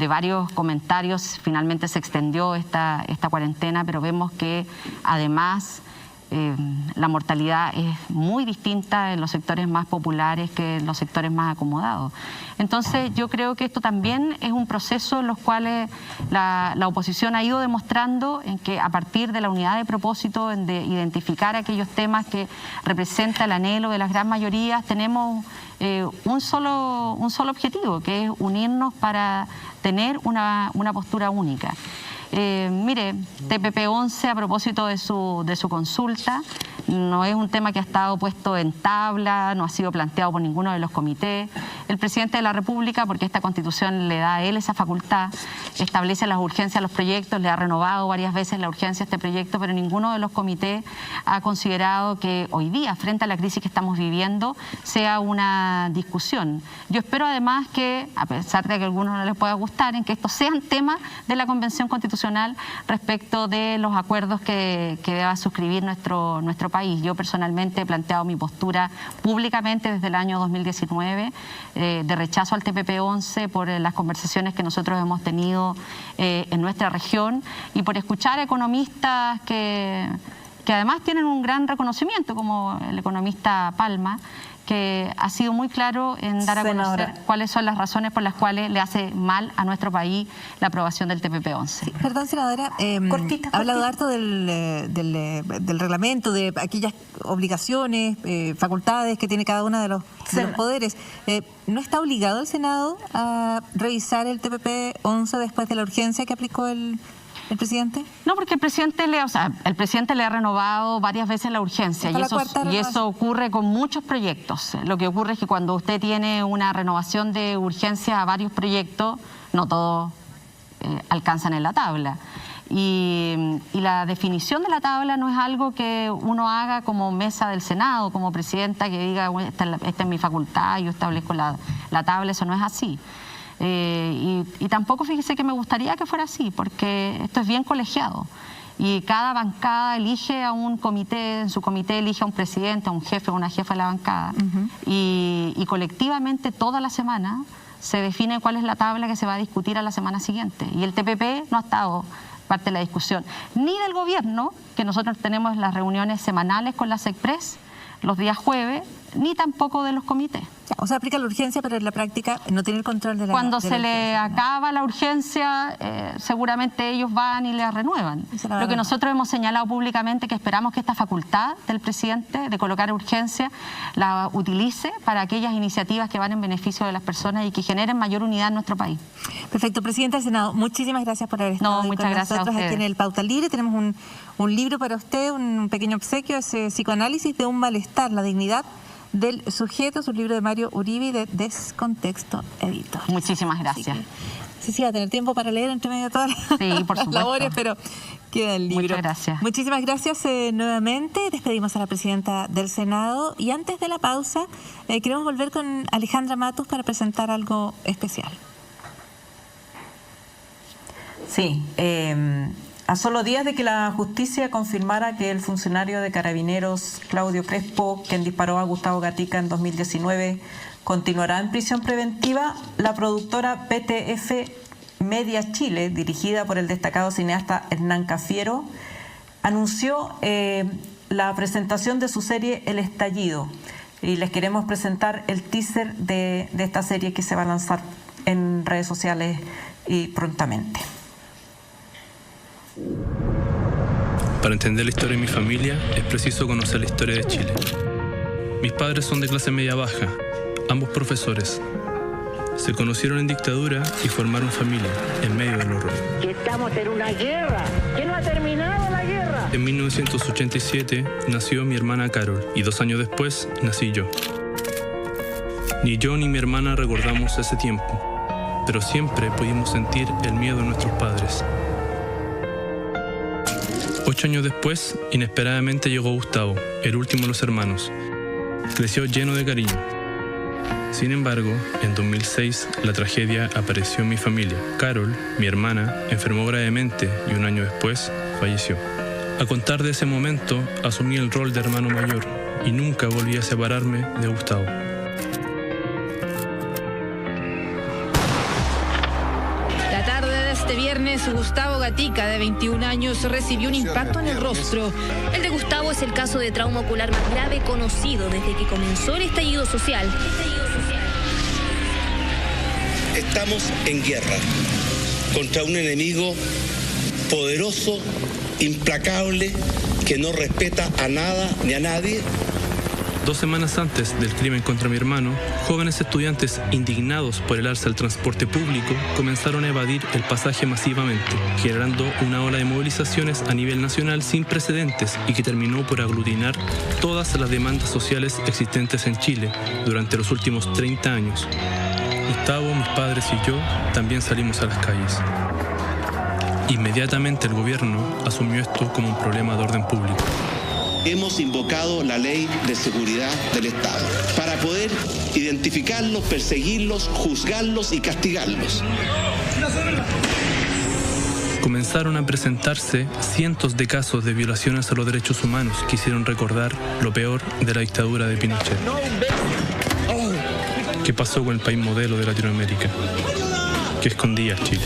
varios comentarios finalmente se extendió esta cuarentena, pero vemos que además la mortalidad es muy distinta en los sectores más populares que en los sectores más acomodados. Entonces yo creo que esto también es un proceso en los cuales la oposición ha ido demostrando en que a partir de la unidad de propósito, de identificar aquellos temas que representa el anhelo de las gran mayorías, tenemos un solo objetivo, que es unirnos para tener una postura única. Mire, TPP-11, a propósito de su consulta, no es un tema que ha estado puesto en tabla, no ha sido planteado por ninguno de los comités. El presidente de la República, porque esta Constitución le da a él esa facultad, establece las urgencias a los proyectos, le ha renovado varias veces la urgencia a este proyecto, pero ninguno de los comités ha considerado que hoy día, frente a la crisis que estamos viviendo, sea una discusión. Yo espero además que, a pesar de que a algunos no les pueda gustar, en que estos sean temas de la Convención Constitucional respecto de los acuerdos que deba suscribir nuestro país. Yo personalmente he planteado mi postura públicamente desde el año 2019 de rechazo al TPP-11 por las conversaciones que nosotros hemos tenido en nuestra región y por escuchar a economistas que además tienen un gran reconocimiento, como el economista Palma, que ha sido muy claro en dar a conocer cuáles son las razones por las cuales le hace mal a nuestro país la aprobación del TPP-11. Sí, perdón, senadora, ha hablado harto del reglamento, de aquellas obligaciones, facultades que tiene cada uno de los poderes. ¿No está obligado el Senado a revisar el TPP-11 después de la urgencia que aplicó el presidente? No, porque el presidente le ha renovado varias veces la urgencia y eso ocurre con muchos proyectos. Lo que ocurre es que cuando usted tiene una renovación de urgencia a varios proyectos, no todos alcanzan en la tabla. Y la definición de la tabla no es algo que uno haga como mesa del Senado, como presidenta, que diga, esta es mi facultad, yo establezco la tabla. Eso no es así. Y tampoco, fíjese que me gustaría que fuera así, porque esto es bien colegiado y cada bancada elige a un comité, en su comité elige a un presidente, a un jefe o una jefa de la bancada, y colectivamente toda la semana se define cuál es la tabla que se va a discutir a la semana siguiente, y el TPP no ha estado parte de la discusión ni del gobierno, que nosotros tenemos las reuniones semanales con la SECPRES los días jueves, ni tampoco de los comités. O sea, aplica la urgencia, pero en la práctica no tiene el control de la Cuando de se la le acaba la urgencia, seguramente ellos van y la renuevan. Lo que nosotros hemos señalado públicamente, que esperamos que esta facultad del presidente de colocar urgencia la utilice para aquellas iniciativas que van en beneficio de las personas y que generen mayor unidad en nuestro país. Perfecto. Presidenta del Senado, muchísimas gracias por haber estado hoy muchas con gracias nosotros aquí en el Pauta Libre. Tenemos un libro para usted, un pequeño obsequio, es Psicoanálisis de un malestar, la dignidad del sujeto, es un libro de Mario Uribe de Descontexto Editor. Muchísimas gracias. Sí, va a tener tiempo para leer entre medio de todas las labores, pero queda el libro. Muchas gracias. Muchísimas gracias nuevamente. Despedimos a la presidenta del Senado y antes de la pausa queremos volver con Alejandra Matus para presentar algo especial. Sí, a solo días de que la justicia confirmara que el funcionario de Carabineros, Claudio Crespo, quien disparó a Gustavo Gatica en 2019, continuará en prisión preventiva, la productora PTF Media Chile, dirigida por el destacado cineasta Hernán Cafiero, anunció la presentación de su serie El Estallido. Y les queremos presentar el teaser de esta serie que se va a lanzar en redes sociales y prontamente. Para entender la historia de mi familia es preciso conocer la historia de Chile. Mis padres son de clase media baja, ambos profesores. Se conocieron en dictadura y formaron familia en medio del horror. Que estamos en una guerra, que no ha terminado la guerra. En 1987 nació mi hermana Carol y 2 años después nací yo. Ni yo ni mi hermana recordamos ese tiempo, pero siempre pudimos sentir el miedo de nuestros padres. 8 años después, inesperadamente llegó Gustavo, el último de los hermanos. Creció lleno de cariño. Sin embargo, en 2006 la tragedia apareció en mi familia. Carol, mi hermana, enfermó gravemente y 1 año después falleció. A contar de ese momento, asumí el rol de hermano mayor y nunca volví a separarme de Gustavo. Este viernes, Gustavo Gatica, de 21 años, recibió un impacto en el rostro. El de Gustavo es el caso de trauma ocular más grave conocido desde que comenzó el estallido social. Estamos en guerra contra un enemigo poderoso, implacable, que no respeta a nada ni a nadie. 2 semanas antes del crimen contra mi hermano, jóvenes estudiantes indignados por el alza del transporte público comenzaron a evadir el pasaje masivamente, generando una ola de movilizaciones a nivel nacional sin precedentes y que terminó por aglutinar todas las demandas sociales existentes en Chile durante los últimos 30 años. Gustavo, mis padres y yo también salimos a las calles. Inmediatamente el gobierno asumió esto como un problema de orden público. Hemos invocado la ley de seguridad del Estado para poder identificarlos, perseguirlos, juzgarlos y castigarlos. Comenzaron a presentarse cientos de casos de violaciones a los derechos humanos que hicieron recordar lo peor de la dictadura de Pinochet. ¿Qué pasó con el país modelo de Latinoamérica? ¿Qué escondía Chile?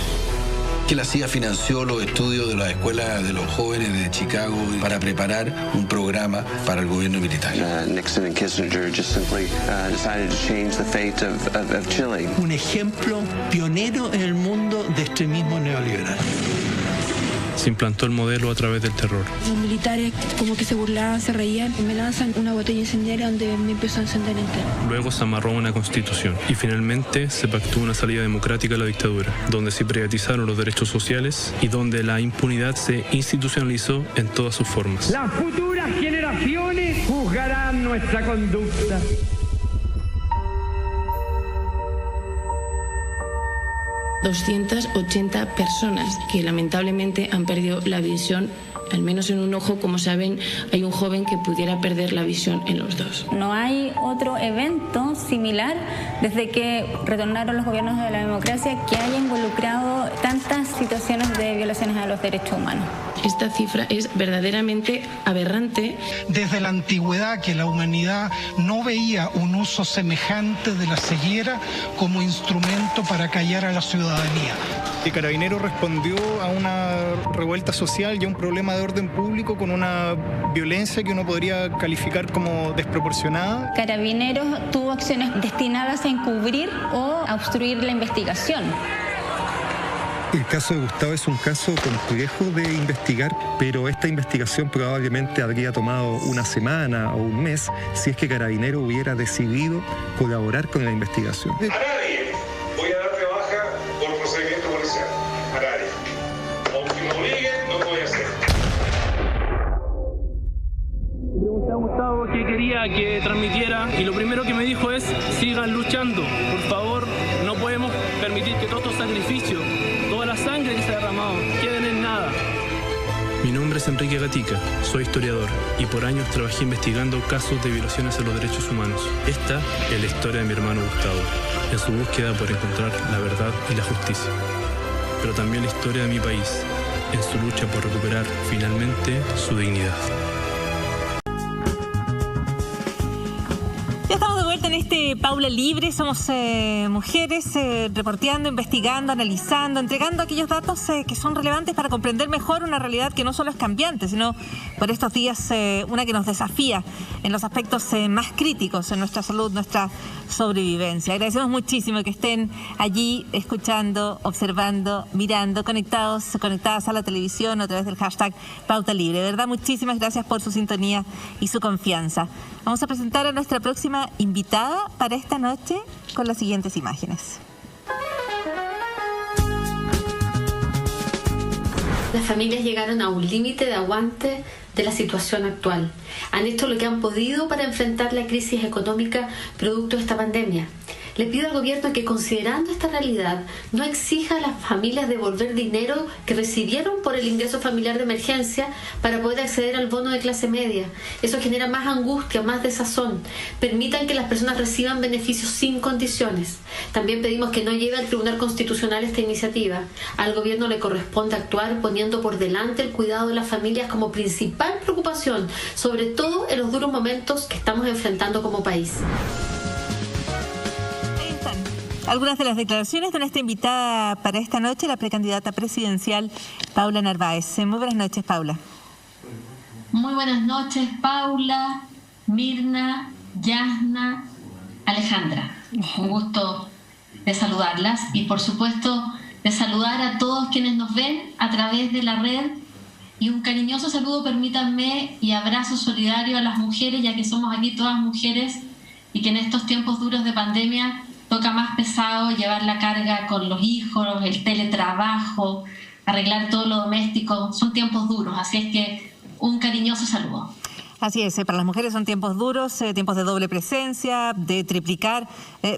Que la CIA financió los estudios de las escuelas de los jóvenes de Chicago para preparar un programa para el gobierno militar. Nixon and Kissinger just simply decided to change the fate of Chile. Un ejemplo pionero en el mundo de extremismo neoliberal. Se implantó el modelo a través del terror. Los militares como que se burlaban, se reían, me lanzan una botella incendiaria donde me empezó a encender entero. Luego se amarró una constitución y finalmente se pactó una salida democrática a la dictadura, donde se privatizaron los derechos sociales y donde la impunidad se institucionalizó en todas sus formas. Las futuras generaciones juzgarán nuestra conducta. ...280 personas que lamentablemente han perdido la visión, al menos en un ojo. Como saben, hay un joven que pudiera perder la visión en los dos. No hay otro evento similar desde que retornaron los gobiernos de la democracia que haya involucrado tantas situaciones de violaciones a los derechos humanos. Esta cifra es verdaderamente aberrante. Desde la antigüedad que la humanidad no veía un uso semejante de la ceguera como instrumento para callar a la ciudadanía. Y Carabineros respondió a una revuelta social y a un problema de orden público con una violencia que uno podría calificar como desproporcionada. Carabineros tuvo acciones destinadas a encubrir o a obstruir la investigación. El caso de Gustavo es un caso complejo de investigar, pero esta investigación probablemente habría tomado una semana o un mes si es que Carabineros hubiera decidido colaborar con la investigación. A nadie voy a dar de baja por procedimiento policial. A nadie. Aunque me obliguen, no lo voy a hacer. Le pregunté a Gustavo qué quería que transmitiera y lo primero que me dijo es: sigan luchando, por favor, no podemos permitir que todos estos sacrificios, toda la sangre que se ha derramado, queden en nada. Mi nombre es Enrique Gatica, soy historiador y por años trabajé investigando casos de violaciones a los derechos humanos. Esta es la historia de mi hermano Gustavo, en su búsqueda por encontrar la verdad y la justicia. Pero también la historia de mi país, en su lucha por recuperar finalmente su dignidad. Ya estamos de vuelta en este Paula Libre. Somos mujeres reporteando, investigando, analizando, entregando aquellos datos que son relevantes para comprender mejor una realidad que no solo es cambiante, sino por estos días una que nos desafía en los aspectos más críticos en nuestra salud, nuestra sobrevivencia. Agradecemos muchísimo que estén allí escuchando, observando, mirando, conectadas a la televisión a través del hashtag Pauta Libre. De verdad, muchísimas gracias por su sintonía y su confianza. Vamos a presentar a nuestra próxima invitada para esta noche con las siguientes imágenes. Las familias llegaron a un límite de aguante de la situación actual. Han hecho lo que han podido para enfrentar la crisis económica producto de esta pandemia. Le pido al gobierno que, considerando esta realidad, no exija a las familias devolver dinero que recibieron por el ingreso familiar de emergencia para poder acceder al bono de clase media. Eso genera más angustia, más desazón. Permitan que las personas reciban beneficios sin condiciones. También pedimos que no lleve al Tribunal Constitucional esta iniciativa. Al gobierno le corresponde actuar poniendo por delante el cuidado de las familias como principal preocupación, sobre todo en los duros momentos que estamos enfrentando como país. Algunas de las declaraciones de nuestra invitada para esta noche, la precandidata presidencial Paula Narváez. Muy buenas noches, Paula. Muy buenas noches, Paula, Mirna, Yasna, Alejandra. Un gusto de saludarlas y, por supuesto, de saludar a todos quienes nos ven a través de la red. Y un cariñoso saludo, permítanme, y abrazo solidario a las mujeres, ya que somos aquí todas mujeres y que en estos tiempos duros de pandemia toca más pesado llevar la carga con los hijos, el teletrabajo, arreglar todo lo doméstico. Son tiempos duros, así es que un cariñoso saludo. Así es, para las mujeres son tiempos duros, tiempos de doble presencia, de triplicar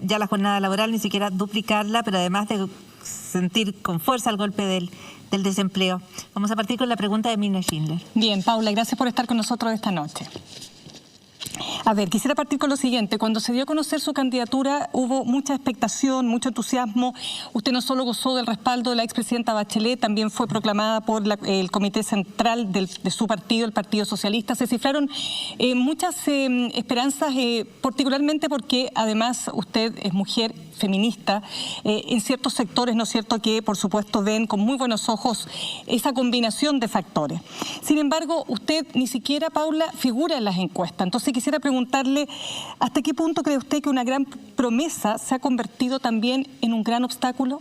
ya la jornada laboral, ni siquiera duplicarla, pero además de sentir con fuerza el golpe del desempleo. Vamos a partir con la pregunta de Mirna Schindler. Bien, Paula, gracias por estar con nosotros esta noche. A ver, quisiera partir con lo siguiente. Cuando se dio a conocer su candidatura hubo mucha expectación, mucho entusiasmo. Usted no solo gozó del respaldo de la expresidenta Bachelet, también fue proclamada por el Comité Central de su partido, el Partido Socialista. Se cifraron muchas esperanzas, particularmente porque además usted es mujer feminista, en ciertos sectores, ¿no es cierto?, que por supuesto ven con muy buenos ojos esa combinación de factores. Sin embargo, usted ni siquiera, Paula, figura en las encuestas. Entonces quisiera preguntarle, ¿hasta qué punto cree usted que una gran promesa se ha convertido también en un gran obstáculo?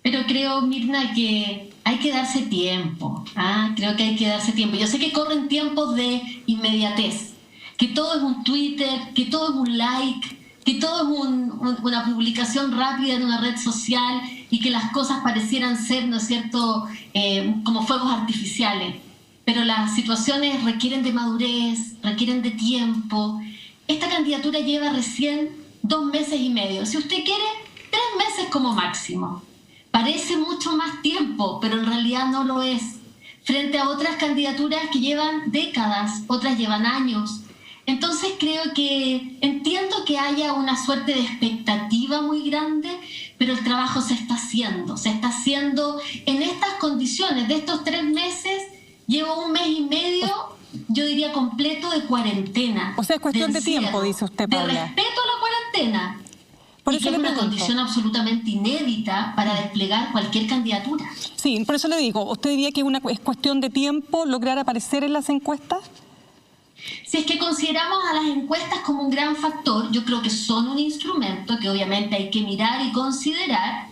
Pero creo, Mirna, que hay que darse tiempo. Creo que hay que darse tiempo. Yo sé que corren tiempos de inmediatez, que todo es un Twitter, que todo es un like, que todo es una publicación rápida en una red social y que las cosas parecieran ser, ¿no es cierto?, como fuegos artificiales. Pero las situaciones requieren de madurez, requieren de tiempo. Esta candidatura lleva recién 2 meses y medio. Si usted quiere, 3 meses como máximo. Parece mucho más tiempo, pero en realidad no lo es. Frente a otras candidaturas que llevan décadas, otras llevan años. Entonces entiendo que haya una suerte de expectativa muy grande, pero el trabajo se está haciendo en estas condiciones. De estos 3 meses, llevo 1 mes y medio, yo diría completo, de cuarentena. O sea, es cuestión de tiempo, dice usted, Paula. De respeto a la cuarentena. Por y eso que es le una pregunto. condición absolutamente inédita para desplegar cualquier candidatura. Sí, por eso le digo, ¿usted diría que es cuestión de tiempo lograr aparecer en las encuestas? Si es que consideramos a las encuestas como un gran factor, yo creo que son un instrumento que obviamente hay que mirar y considerar.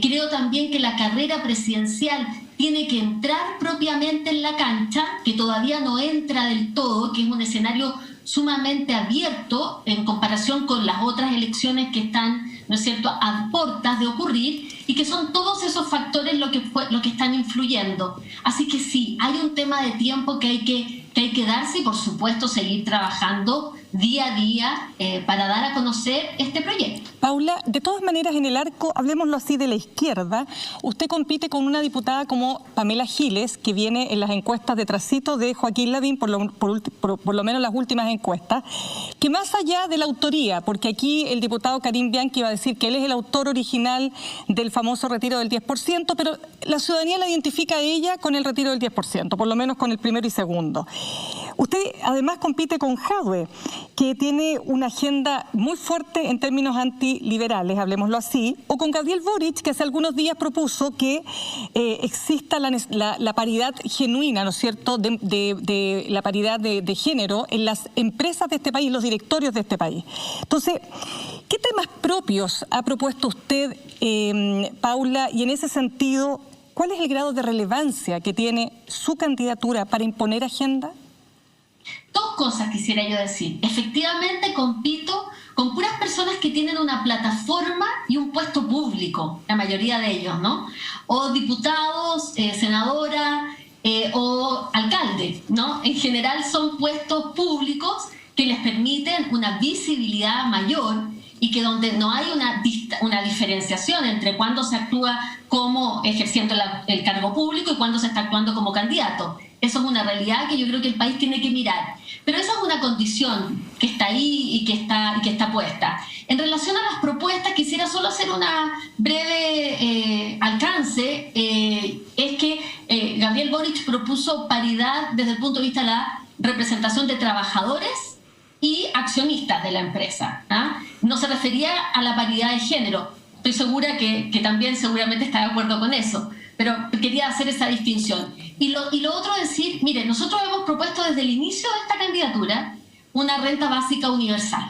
Creo también que la carrera presidencial tiene que entrar propiamente en la cancha, que todavía no entra del todo, que es un escenario sumamente abierto en comparación con las otras elecciones que están, ¿no es cierto?, a puertas de ocurrir, y que son todos esos factores lo que están influyendo. Así que sí, hay un tema de tiempo que hay que darse, y por supuesto seguir trabajando día a día para dar a conocer este proyecto. Paula, de todas maneras, en el arco, hablemoslo así, de la izquierda, usted compite con una diputada como Pamela Giles, que viene en las encuestas detrásito de Joaquín Lavín, por lo menos las últimas encuestas, que más allá de la autoría, porque aquí el diputado Karim Bianchi va a decir que él es el autor original del famoso retiro del 10%, pero la ciudadanía la identifica a ella con el retiro del 10%, por lo menos con el primero y segundo. Usted además compite con Jadwe, que tiene una agenda muy fuerte en términos antiliberales, hablemoslo así, o con Gabriel Boric, que hace algunos días propuso que exista la paridad genuina, ¿no es cierto?, de la paridad de género en las empresas de este país, los directorios de este país. Entonces, ¿qué temas propios ha propuesto usted, Paula, y en ese sentido, cuál es el grado de relevancia que tiene su candidatura para imponer agenda? 2 cosas quisiera yo decir. Efectivamente compito con puras personas que tienen una plataforma y un puesto público, la mayoría de ellos, ¿no? O diputados, senadoras o alcaldes, ¿no? En general son puestos públicos que les permiten una visibilidad mayor y que donde no hay una diferenciación entre cuando se actúa como ejerciendo el cargo público y cuando se está actuando como candidato. Eso es una realidad que yo creo que el país tiene que mirar. Pero esa es una condición que está ahí y que está puesta. En relación a las propuestas, quisiera solo hacer una breve alcance. Es que Gabriel Boric propuso paridad desde el punto de vista de la representación de trabajadores y accionistas de la empresa. No se refería a la paridad de género. Estoy segura que también seguramente está de acuerdo con eso. Pero quería hacer esa distinción. Y lo otro es decir, mire, nosotros hemos propuesto desde el inicio de esta candidatura una renta básica universal.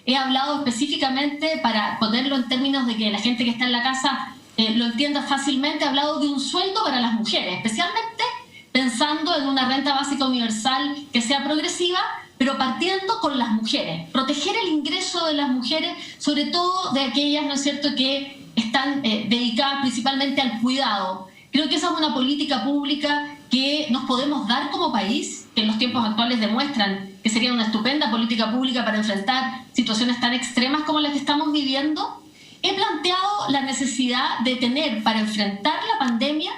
He hablado específicamente, para ponerlo en términos de que la gente que está en la casa lo entienda fácilmente, he hablado de un sueldo para las mujeres, especialmente pensando en una renta básica universal que sea progresiva, pero partiendo con las mujeres. Proteger el ingreso de las mujeres, sobre todo de aquellas, ¿no es cierto?, que están dedicadas principalmente al cuidado. Creo que esa es una política pública que nos podemos dar como país, que en los tiempos actuales demuestran que sería una estupenda política pública para enfrentar situaciones tan extremas como las que estamos viviendo. He planteado la necesidad de tener, para enfrentar la pandemia,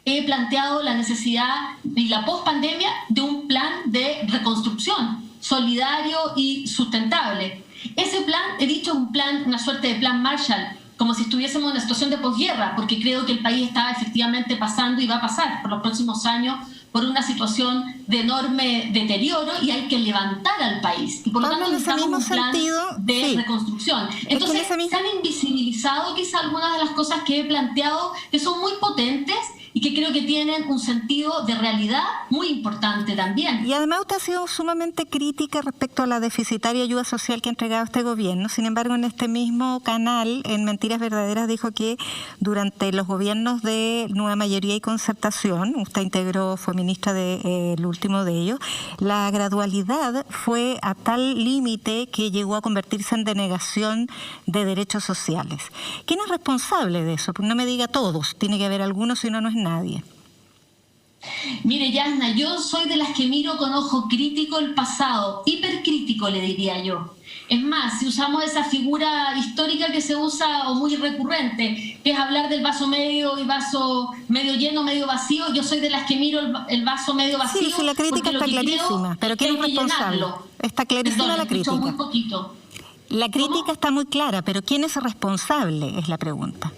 he planteado la necesidad y la pospandemia de un plan de reconstrucción solidario y sustentable. Ese plan, he dicho un plan, una suerte de plan Marshall, como si estuviésemos en una situación de posguerra, porque creo que el país está efectivamente pasando y va a pasar por los próximos años por una situación de enorme deterioro y hay que levantar al país. Y por lo tanto necesitamos un plan de reconstrucción. Entonces, se han invisibilizado quizá algunas de las cosas que he planteado, que son muy potentes y que creo que tienen un sentido de realidad muy importante también. Y además usted ha sido sumamente crítica respecto a la deficitaria ayuda social que ha entregado este gobierno. Sin embargo, en este mismo canal, en Mentiras Verdaderas, dijo que durante los gobiernos de Nueva Mayoría y Concertación, usted fue ministra del último de ellos, la gradualidad fue a tal límite que llegó a convertirse en denegación de derechos sociales. ¿Quién es responsable de eso? Porque no me diga todos, tiene que haber algunos, si no, no es nadie. Mire, Yasna, yo soy de las que miro con ojo crítico el pasado, hipercrítico le diría yo. Es más, si usamos esa figura histórica que se usa o muy recurrente, que es hablar del vaso medio y vaso medio lleno, medio vacío, yo soy de las que miro el vaso medio vacío. Sí, la crítica está clarísima, pero ¿quién es responsable? Está clarísima la crítica. Muy poquito. La crítica está muy clara, pero ¿quién es responsable? Es la pregunta.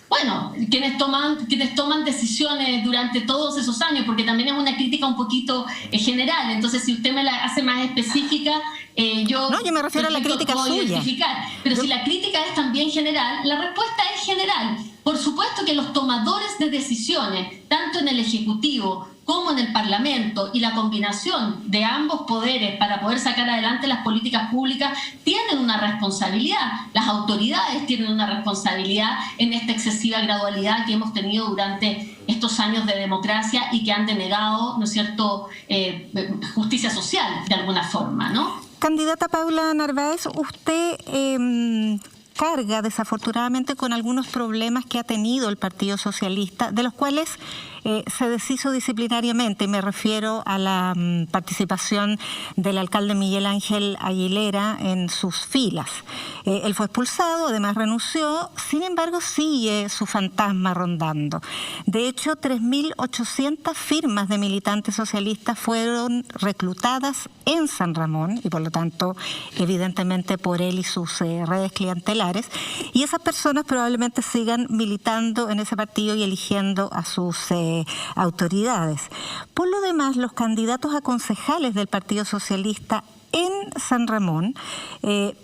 Bueno, quienes toman decisiones durante todos esos años, porque también es una crítica un poquito general. Entonces, si usted me la hace más específica, yo me refiero a la crítica suya. Pero si la crítica es también general, la respuesta es general. Por supuesto que los tomadores de decisiones, tanto en el Ejecutivo como en el Parlamento, y la combinación de ambos poderes para poder sacar adelante las políticas públicas, tienen una responsabilidad. Las autoridades tienen una responsabilidad en esta excesiva gradualidad que hemos tenido durante estos años de democracia y que han denegado, ¿no es cierto?, justicia social de alguna forma, ¿no? Candidata Paula Narváez, usted carga desafortunadamente con algunos problemas que ha tenido el Partido Socialista, de los cuales se deshizo disciplinariamente. Me refiero a la participación del alcalde Miguel Ángel Aguilera en sus filas. Él fue expulsado, además renunció, sin embargo sigue su fantasma rondando. De hecho, 3.800 firmas de militantes socialistas fueron reclutadas en San Ramón y por lo tanto evidentemente por él y sus redes clientelares, y esas personas probablemente sigan militando en ese partido y eligiendo a sus autoridades. Por lo demás, los candidatos a concejales del Partido Socialista en San Ramón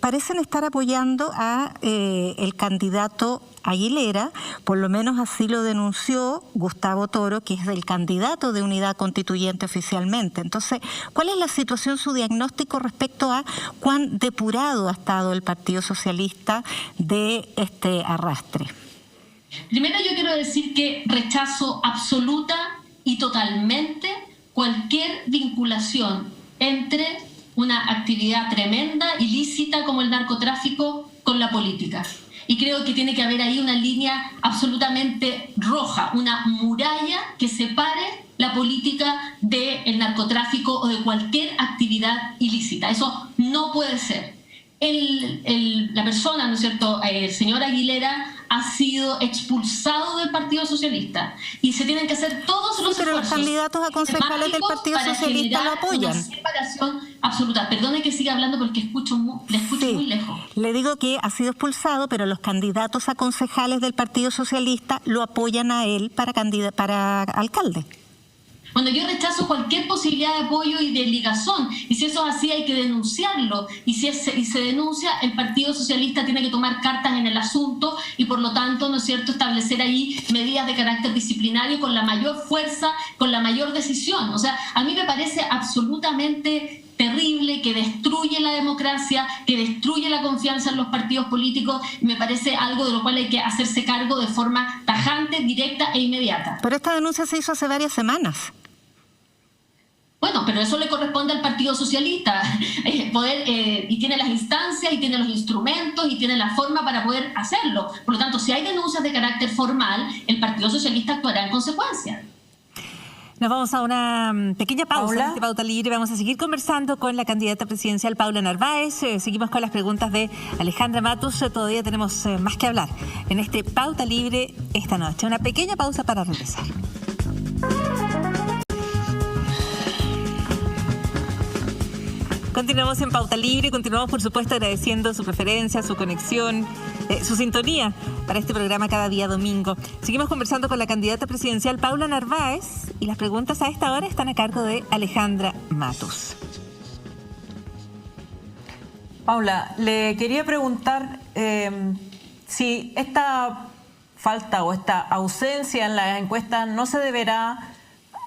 parecen estar apoyando a el candidato Aguilera, por lo menos así lo denunció Gustavo Toro, que es el candidato de Unidad Constituyente oficialmente. Entonces, ¿cuál es la situación, su diagnóstico respecto a cuán depurado ha estado el Partido Socialista de este arrastre? Primero yo quiero decir que rechazo absoluta y totalmente cualquier vinculación entre una actividad tremenda, ilícita como el narcotráfico, con la política. Y creo que tiene que haber ahí una línea absolutamente roja, una muralla que separe la política del narcotráfico o de cualquier actividad ilícita. Eso no puede ser. La persona, ¿no es cierto?, el señor Aguilera, ha sido expulsado del Partido Socialista y se tienen que hacer todos los esfuerzos. Pero los candidatos a concejales del Partido Socialista lo apoyan. Una separación absoluta. Perdone que siga hablando porque le escucho muy lejos. Le digo que ha sido expulsado, pero los candidatos a concejales del Partido Socialista lo apoyan a él para alcalde. Bueno, yo rechazo cualquier posibilidad de apoyo y de ligazón, y si eso es así hay que denunciarlo, y si se denuncia, el Partido Socialista tiene que tomar cartas en el asunto y por lo tanto, ¿no es cierto?, establecer ahí medidas de carácter disciplinario con la mayor fuerza, con la mayor decisión. O sea, a mí me parece absolutamente terrible, que destruye la democracia, que destruye la confianza en los partidos políticos, y me parece algo de lo cual hay que hacerse cargo de forma tajante, directa e inmediata. Pero esta denuncia se hizo hace varias semanas. Bueno, pero eso le corresponde al Partido Socialista, y tiene las instancias, y tiene los instrumentos, y tiene la forma para poder hacerlo. Por lo tanto, si hay denuncias de carácter formal, el Partido Socialista actuará en consecuencia. Nos vamos a una pequeña pausa. En este Pauta Libre vamos a seguir conversando con la candidata presidencial Paula Narváez. Seguimos con las preguntas de Alejandra Matus. Todavía tenemos más que hablar en este Pauta Libre esta noche. Una pequeña pausa para regresar. Continuamos en Pauta Libre, continuamos por supuesto agradeciendo su preferencia, su conexión, su sintonía para este programa cada día domingo. Seguimos conversando con la candidata presidencial Paula Narváez y las preguntas a esta hora están a cargo de Alejandra Matus. Paula, le quería preguntar si esta falta o esta ausencia en las encuestas no se deberá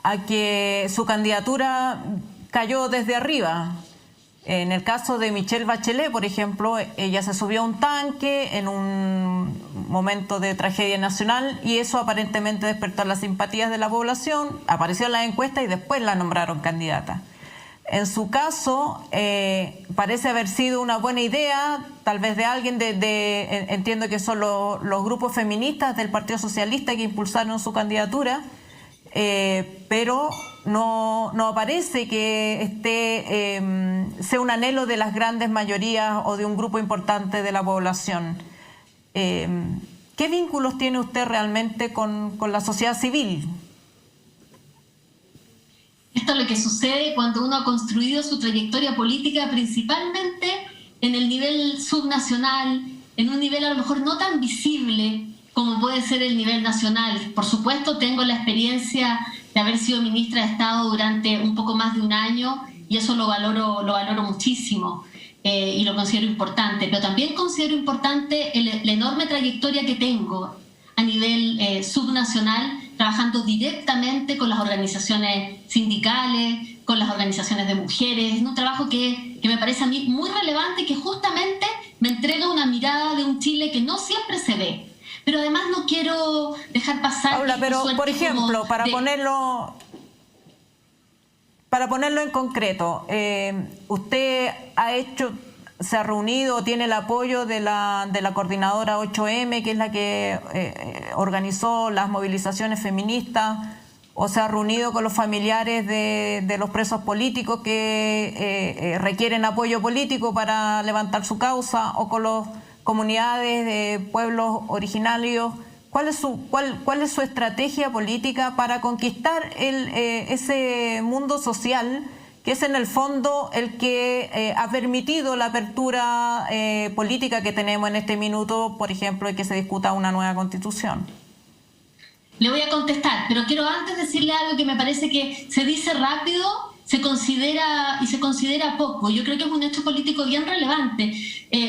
a que su candidatura cayó desde arriba. En el caso de Michelle Bachelet, por ejemplo, ella se subió a un tanque en un momento de tragedia nacional y eso aparentemente despertó las simpatías de la población, apareció en las encuestas y después la nombraron candidata. En su caso, parece haber sido una buena idea, tal vez de alguien entiendo que son los grupos feministas del Partido Socialista que impulsaron su candidatura, pero no parece que sea un anhelo de las grandes mayorías o de un grupo importante de la población. ¿Qué vínculos tiene usted realmente con la sociedad civil? Esto es lo que sucede cuando uno ha construido su trayectoria política principalmente en el nivel subnacional, en un nivel a lo mejor no tan visible como puede ser el nivel nacional. Por supuesto, tengo la experiencia de haber sido ministra de Estado durante un poco más de un año y eso lo valoro muchísimo y lo considero importante. Pero también considero importante la enorme trayectoria que tengo a nivel subnacional, trabajando directamente con las organizaciones sindicales, con las organizaciones de mujeres. Es un trabajo que me parece a mí muy relevante y que justamente me entrega una mirada de un Chile que no siempre se ve. Pero además no quiero dejar pasar... Paula, pero por ejemplo, para ponerlo en concreto, usted se ha reunido, tiene el apoyo de la coordinadora 8M, que es la que organizó las movilizaciones feministas, o se ha reunido con los familiares de los presos políticos que requieren apoyo político para levantar su causa, o con las comunidades de pueblos originarios. ¿Cuál es su estrategia política para conquistar ese mundo social que es en el fondo el que ha permitido la apertura política que tenemos en este minuto, por ejemplo, de que se discuta una nueva constitución? Le voy a contestar, pero quiero antes decirle algo que me parece que se dice rápido, se considera poco. Yo creo que es un hecho político bien relevante.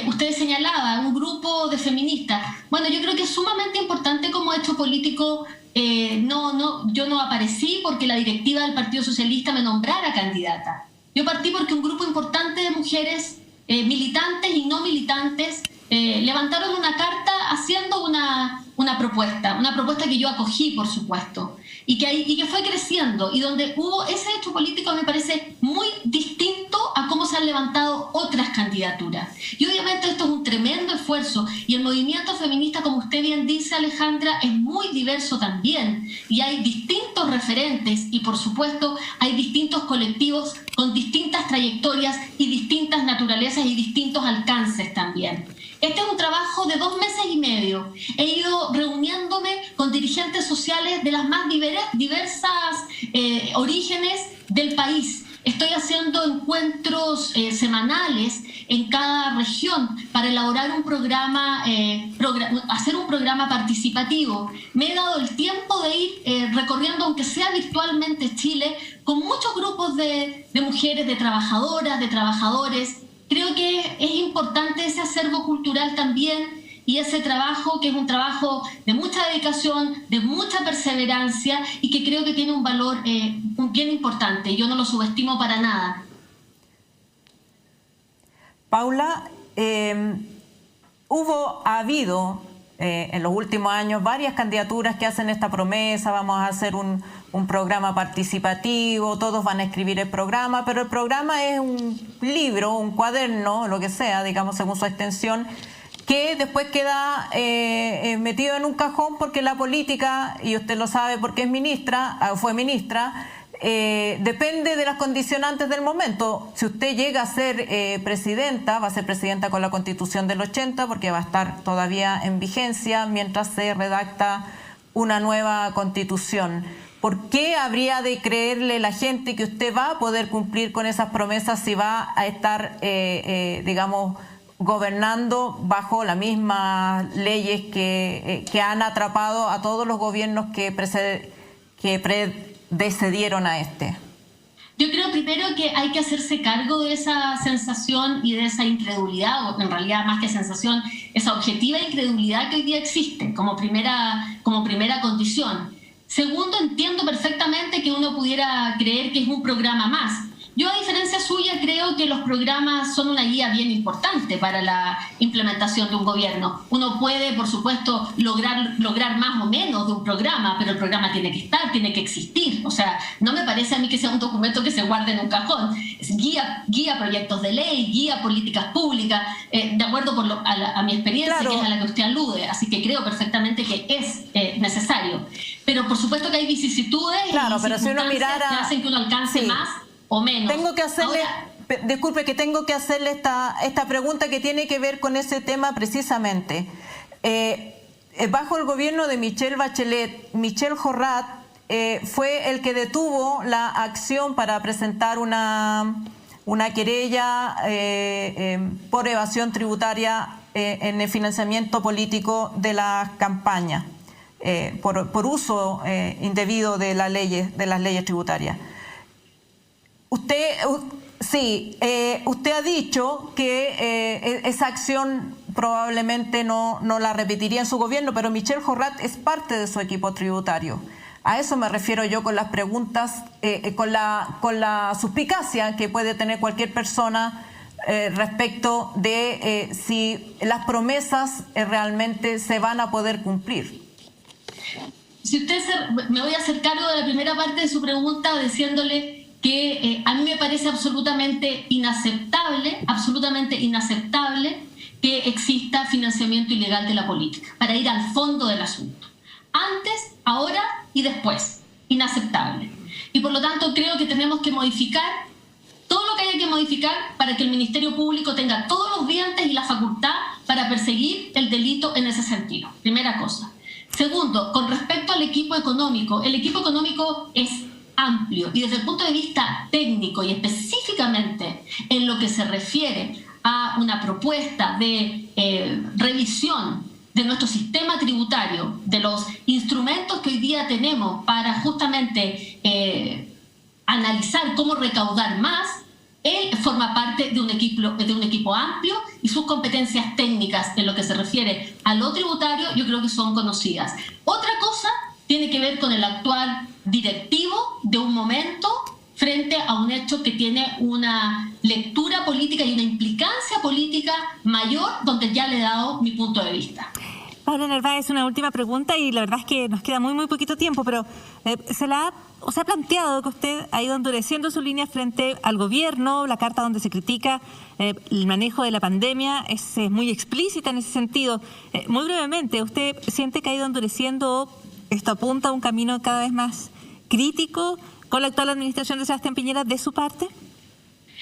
Usted señalaba un grupo de feministas. Bueno, yo creo que es sumamente importante como hecho político. Yo no aparecí porque la directiva del Partido Socialista me nombrara candidata. Yo partí porque un grupo importante de mujeres militantes y no militantes levantaron una carta haciendo una propuesta que yo acogí, por supuesto, y que fue creciendo, y donde hubo ese hecho político me parece muy distinto a cómo se han levantado otras candidaturas. Y obviamente esto es un tremendo esfuerzo, y el movimiento feminista, como usted bien dice, Alejandra, es muy diverso también, y hay distintos referentes, y por supuesto hay distintos colectivos con distintas trayectorias y distintas naturalezas y distintos alcances también. Este es un trabajo de 2 meses y medio. He ido reuniéndome con dirigentes sociales de las más diversas orígenes del país. Estoy haciendo encuentros semanales en cada región para elaborar un programa, hacer un programa participativo. Me he dado el tiempo de ir recorriendo, aunque sea virtualmente, Chile, con muchos grupos de mujeres, de trabajadoras, de trabajadores. Creo que es importante ese acervo cultural también y ese trabajo que es un trabajo de mucha dedicación, de mucha perseverancia y que creo que tiene un valor bien importante. Yo no lo subestimo para nada. Paula, ha habido en los últimos años varias candidaturas que hacen esta promesa: vamos a hacer un programa participativo, todos van a escribir el programa, pero el programa es un libro, un cuaderno, lo que sea, digamos, según su extensión, que después queda metido en un cajón porque la política, y usted lo sabe porque fue ministra, depende de las condicionantes del momento. Si usted llega a ser presidenta, va a ser presidenta con la Constitución del 80, porque va a estar todavía en vigencia mientras se redacta una nueva Constitución. ¿Por qué habría de creerle la gente que usted va a poder cumplir con esas promesas si va a estar, gobernando bajo las mismas leyes que han atrapado a todos los gobiernos que predecedieron a este? Yo creo primero que hay que hacerse cargo de esa sensación y de esa incredulidad, o en realidad más que sensación, esa objetiva incredulidad que hoy día existe como primera condición. Segundo, entiendo perfectamente que uno pudiera creer que es un programa más. Yo, a diferencia suya, creo que los programas son una guía bien importante para la implementación de un gobierno. Uno puede, por supuesto, lograr más o menos de un programa, pero el programa tiene que estar, tiene que existir. O sea, no me parece a mí que sea un documento que se guarde en un cajón. Es guía proyectos de ley, guía políticas públicas, de acuerdo a mi experiencia, claro, que es a la que usted alude. Así que creo perfectamente que es necesario. Pero por supuesto que hay vicisitudes, claro, y pero si uno mirara, que hacen que uno alcance más o menos. Tengo que hacerle esta pregunta que tiene que ver con ese tema precisamente. Bajo el gobierno de Michelle Bachelet, Michel Jorrat fue el que detuvo la acción para presentar una una querella por evasión tributaria en el financiamiento político de las campañas, por uso indebido de las leyes tributarias. Usted ha dicho que esa acción probablemente no la repetiría en su gobierno, pero Michel Jorrat es parte de su equipo tributario. A eso me refiero yo con las preguntas, con la suspicacia que puede tener cualquier persona respecto de si las promesas realmente se van a poder cumplir. Si usted me voy a hacer cargo de la primera parte de su pregunta diciéndole que a mí me parece absolutamente inaceptable que exista financiamiento ilegal de la política, para ir al fondo del asunto. Antes, ahora y después. Inaceptable. Y por lo tanto creo que tenemos que modificar todo lo que haya que modificar para que el Ministerio Público tenga todos los dientes y la facultad para perseguir el delito en ese sentido. Primera cosa. Segundo, con respecto al equipo económico, el equipo económico es amplio y desde el punto de vista técnico y específicamente en lo que se refiere a una propuesta de revisión de nuestro sistema tributario, de los instrumentos que hoy día tenemos para justamente analizar cómo recaudar más, él forma parte de un equipo amplio y sus competencias técnicas en lo que se refiere a lo tributario yo creo que son conocidas. Otra cosa tiene que ver con el actual directivo de un momento frente a un hecho que tiene una lectura política y una implicancia política mayor, donde ya le he dado mi punto de vista. Paula Narváez, una última pregunta y la verdad es que nos queda muy poquito tiempo, pero se ha planteado que usted ha ido endureciendo su línea frente al gobierno, la carta donde se critica el manejo de la pandemia es muy explícita en ese sentido. Muy brevemente, ¿usted siente que ha ido endureciendo o esto apunta a un camino cada vez más crítico con la actual administración de Sebastián Piñera de su parte?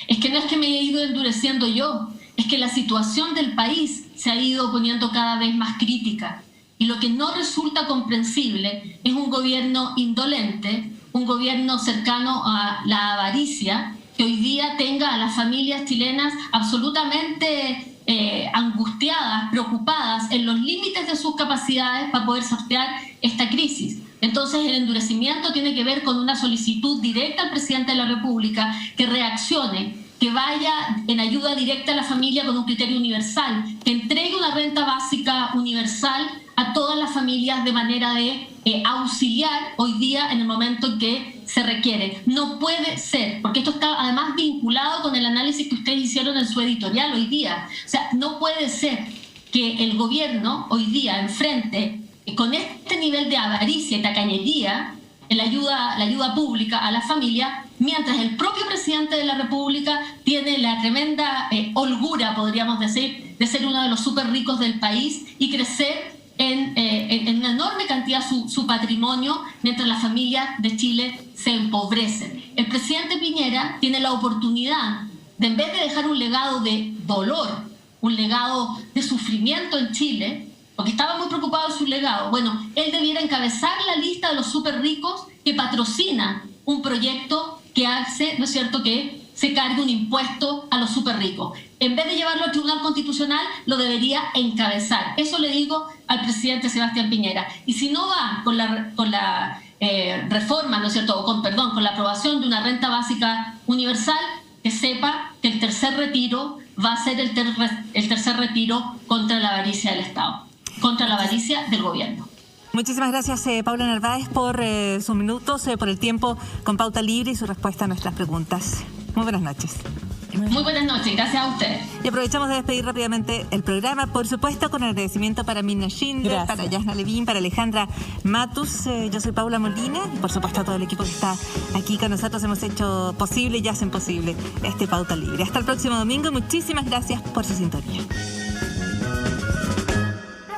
Es que no es que me haya ido endureciendo yo, es que la situación del país se ha ido poniendo cada vez más crítica. Y lo que no resulta comprensible es un gobierno indolente, un gobierno cercano a la avaricia, que hoy día tenga a las familias chilenas absolutamente angustiadas, preocupadas, en los límites de sus capacidades para poder sortear esta crisis. Entonces el endurecimiento tiene que ver con una solicitud directa al presidente de la República que reaccione, que vaya en ayuda directa a la familia con un criterio universal, que entregue una renta básica universal a todas las familias de manera de auxiliar hoy día en el momento en que se requiere. No puede ser, porque esto está además vinculado con el análisis que ustedes hicieron en su editorial hoy día. O sea, no puede ser que el gobierno hoy día enfrente con este nivel de avaricia y tacañería en la ayuda pública a la familia, mientras el propio presidente de la República tiene la tremenda holgura, podríamos decir, de ser uno de los súper ricos del país y crecer en una enorme cantidad su patrimonio, mientras las familias de Chile se empobrecen. El presidente Piñera tiene la oportunidad de, en vez de dejar un legado de dolor, un legado de sufrimiento en Chile, porque estaba muy preocupado de su legado, bueno, él debiera encabezar la lista de los súper ricos que patrocinan un proyecto que hace, ¿no es cierto?, que se cargue un impuesto a los súper ricos. En vez de llevarlo al Tribunal Constitucional, lo debería encabezar. Eso le digo al presidente Sebastián Piñera. Y si no va con la reforma, ¿no es cierto?, con la aprobación de una renta básica universal, que sepa que el tercer retiro va a ser el tercer retiro contra la avaricia del Estado, contra la avaricia del gobierno. Muchísimas gracias, Paula Narváez, por sus minutos, por el tiempo con Pauta Libre y su respuesta a nuestras preguntas. Muy buenas noches. Muy buenas noches, gracias a ustedes. Y aprovechamos de despedir rápidamente el programa, por supuesto, con agradecimiento para Mirna Schindler, para Yasna Levín, para Alejandra Matus. Yo soy Paula Molina y, por supuesto, a todo el equipo que está aquí con nosotros. Hemos hecho posible y hacen posible este Pauta Libre. Hasta el próximo domingo. Muchísimas gracias por su sintonía.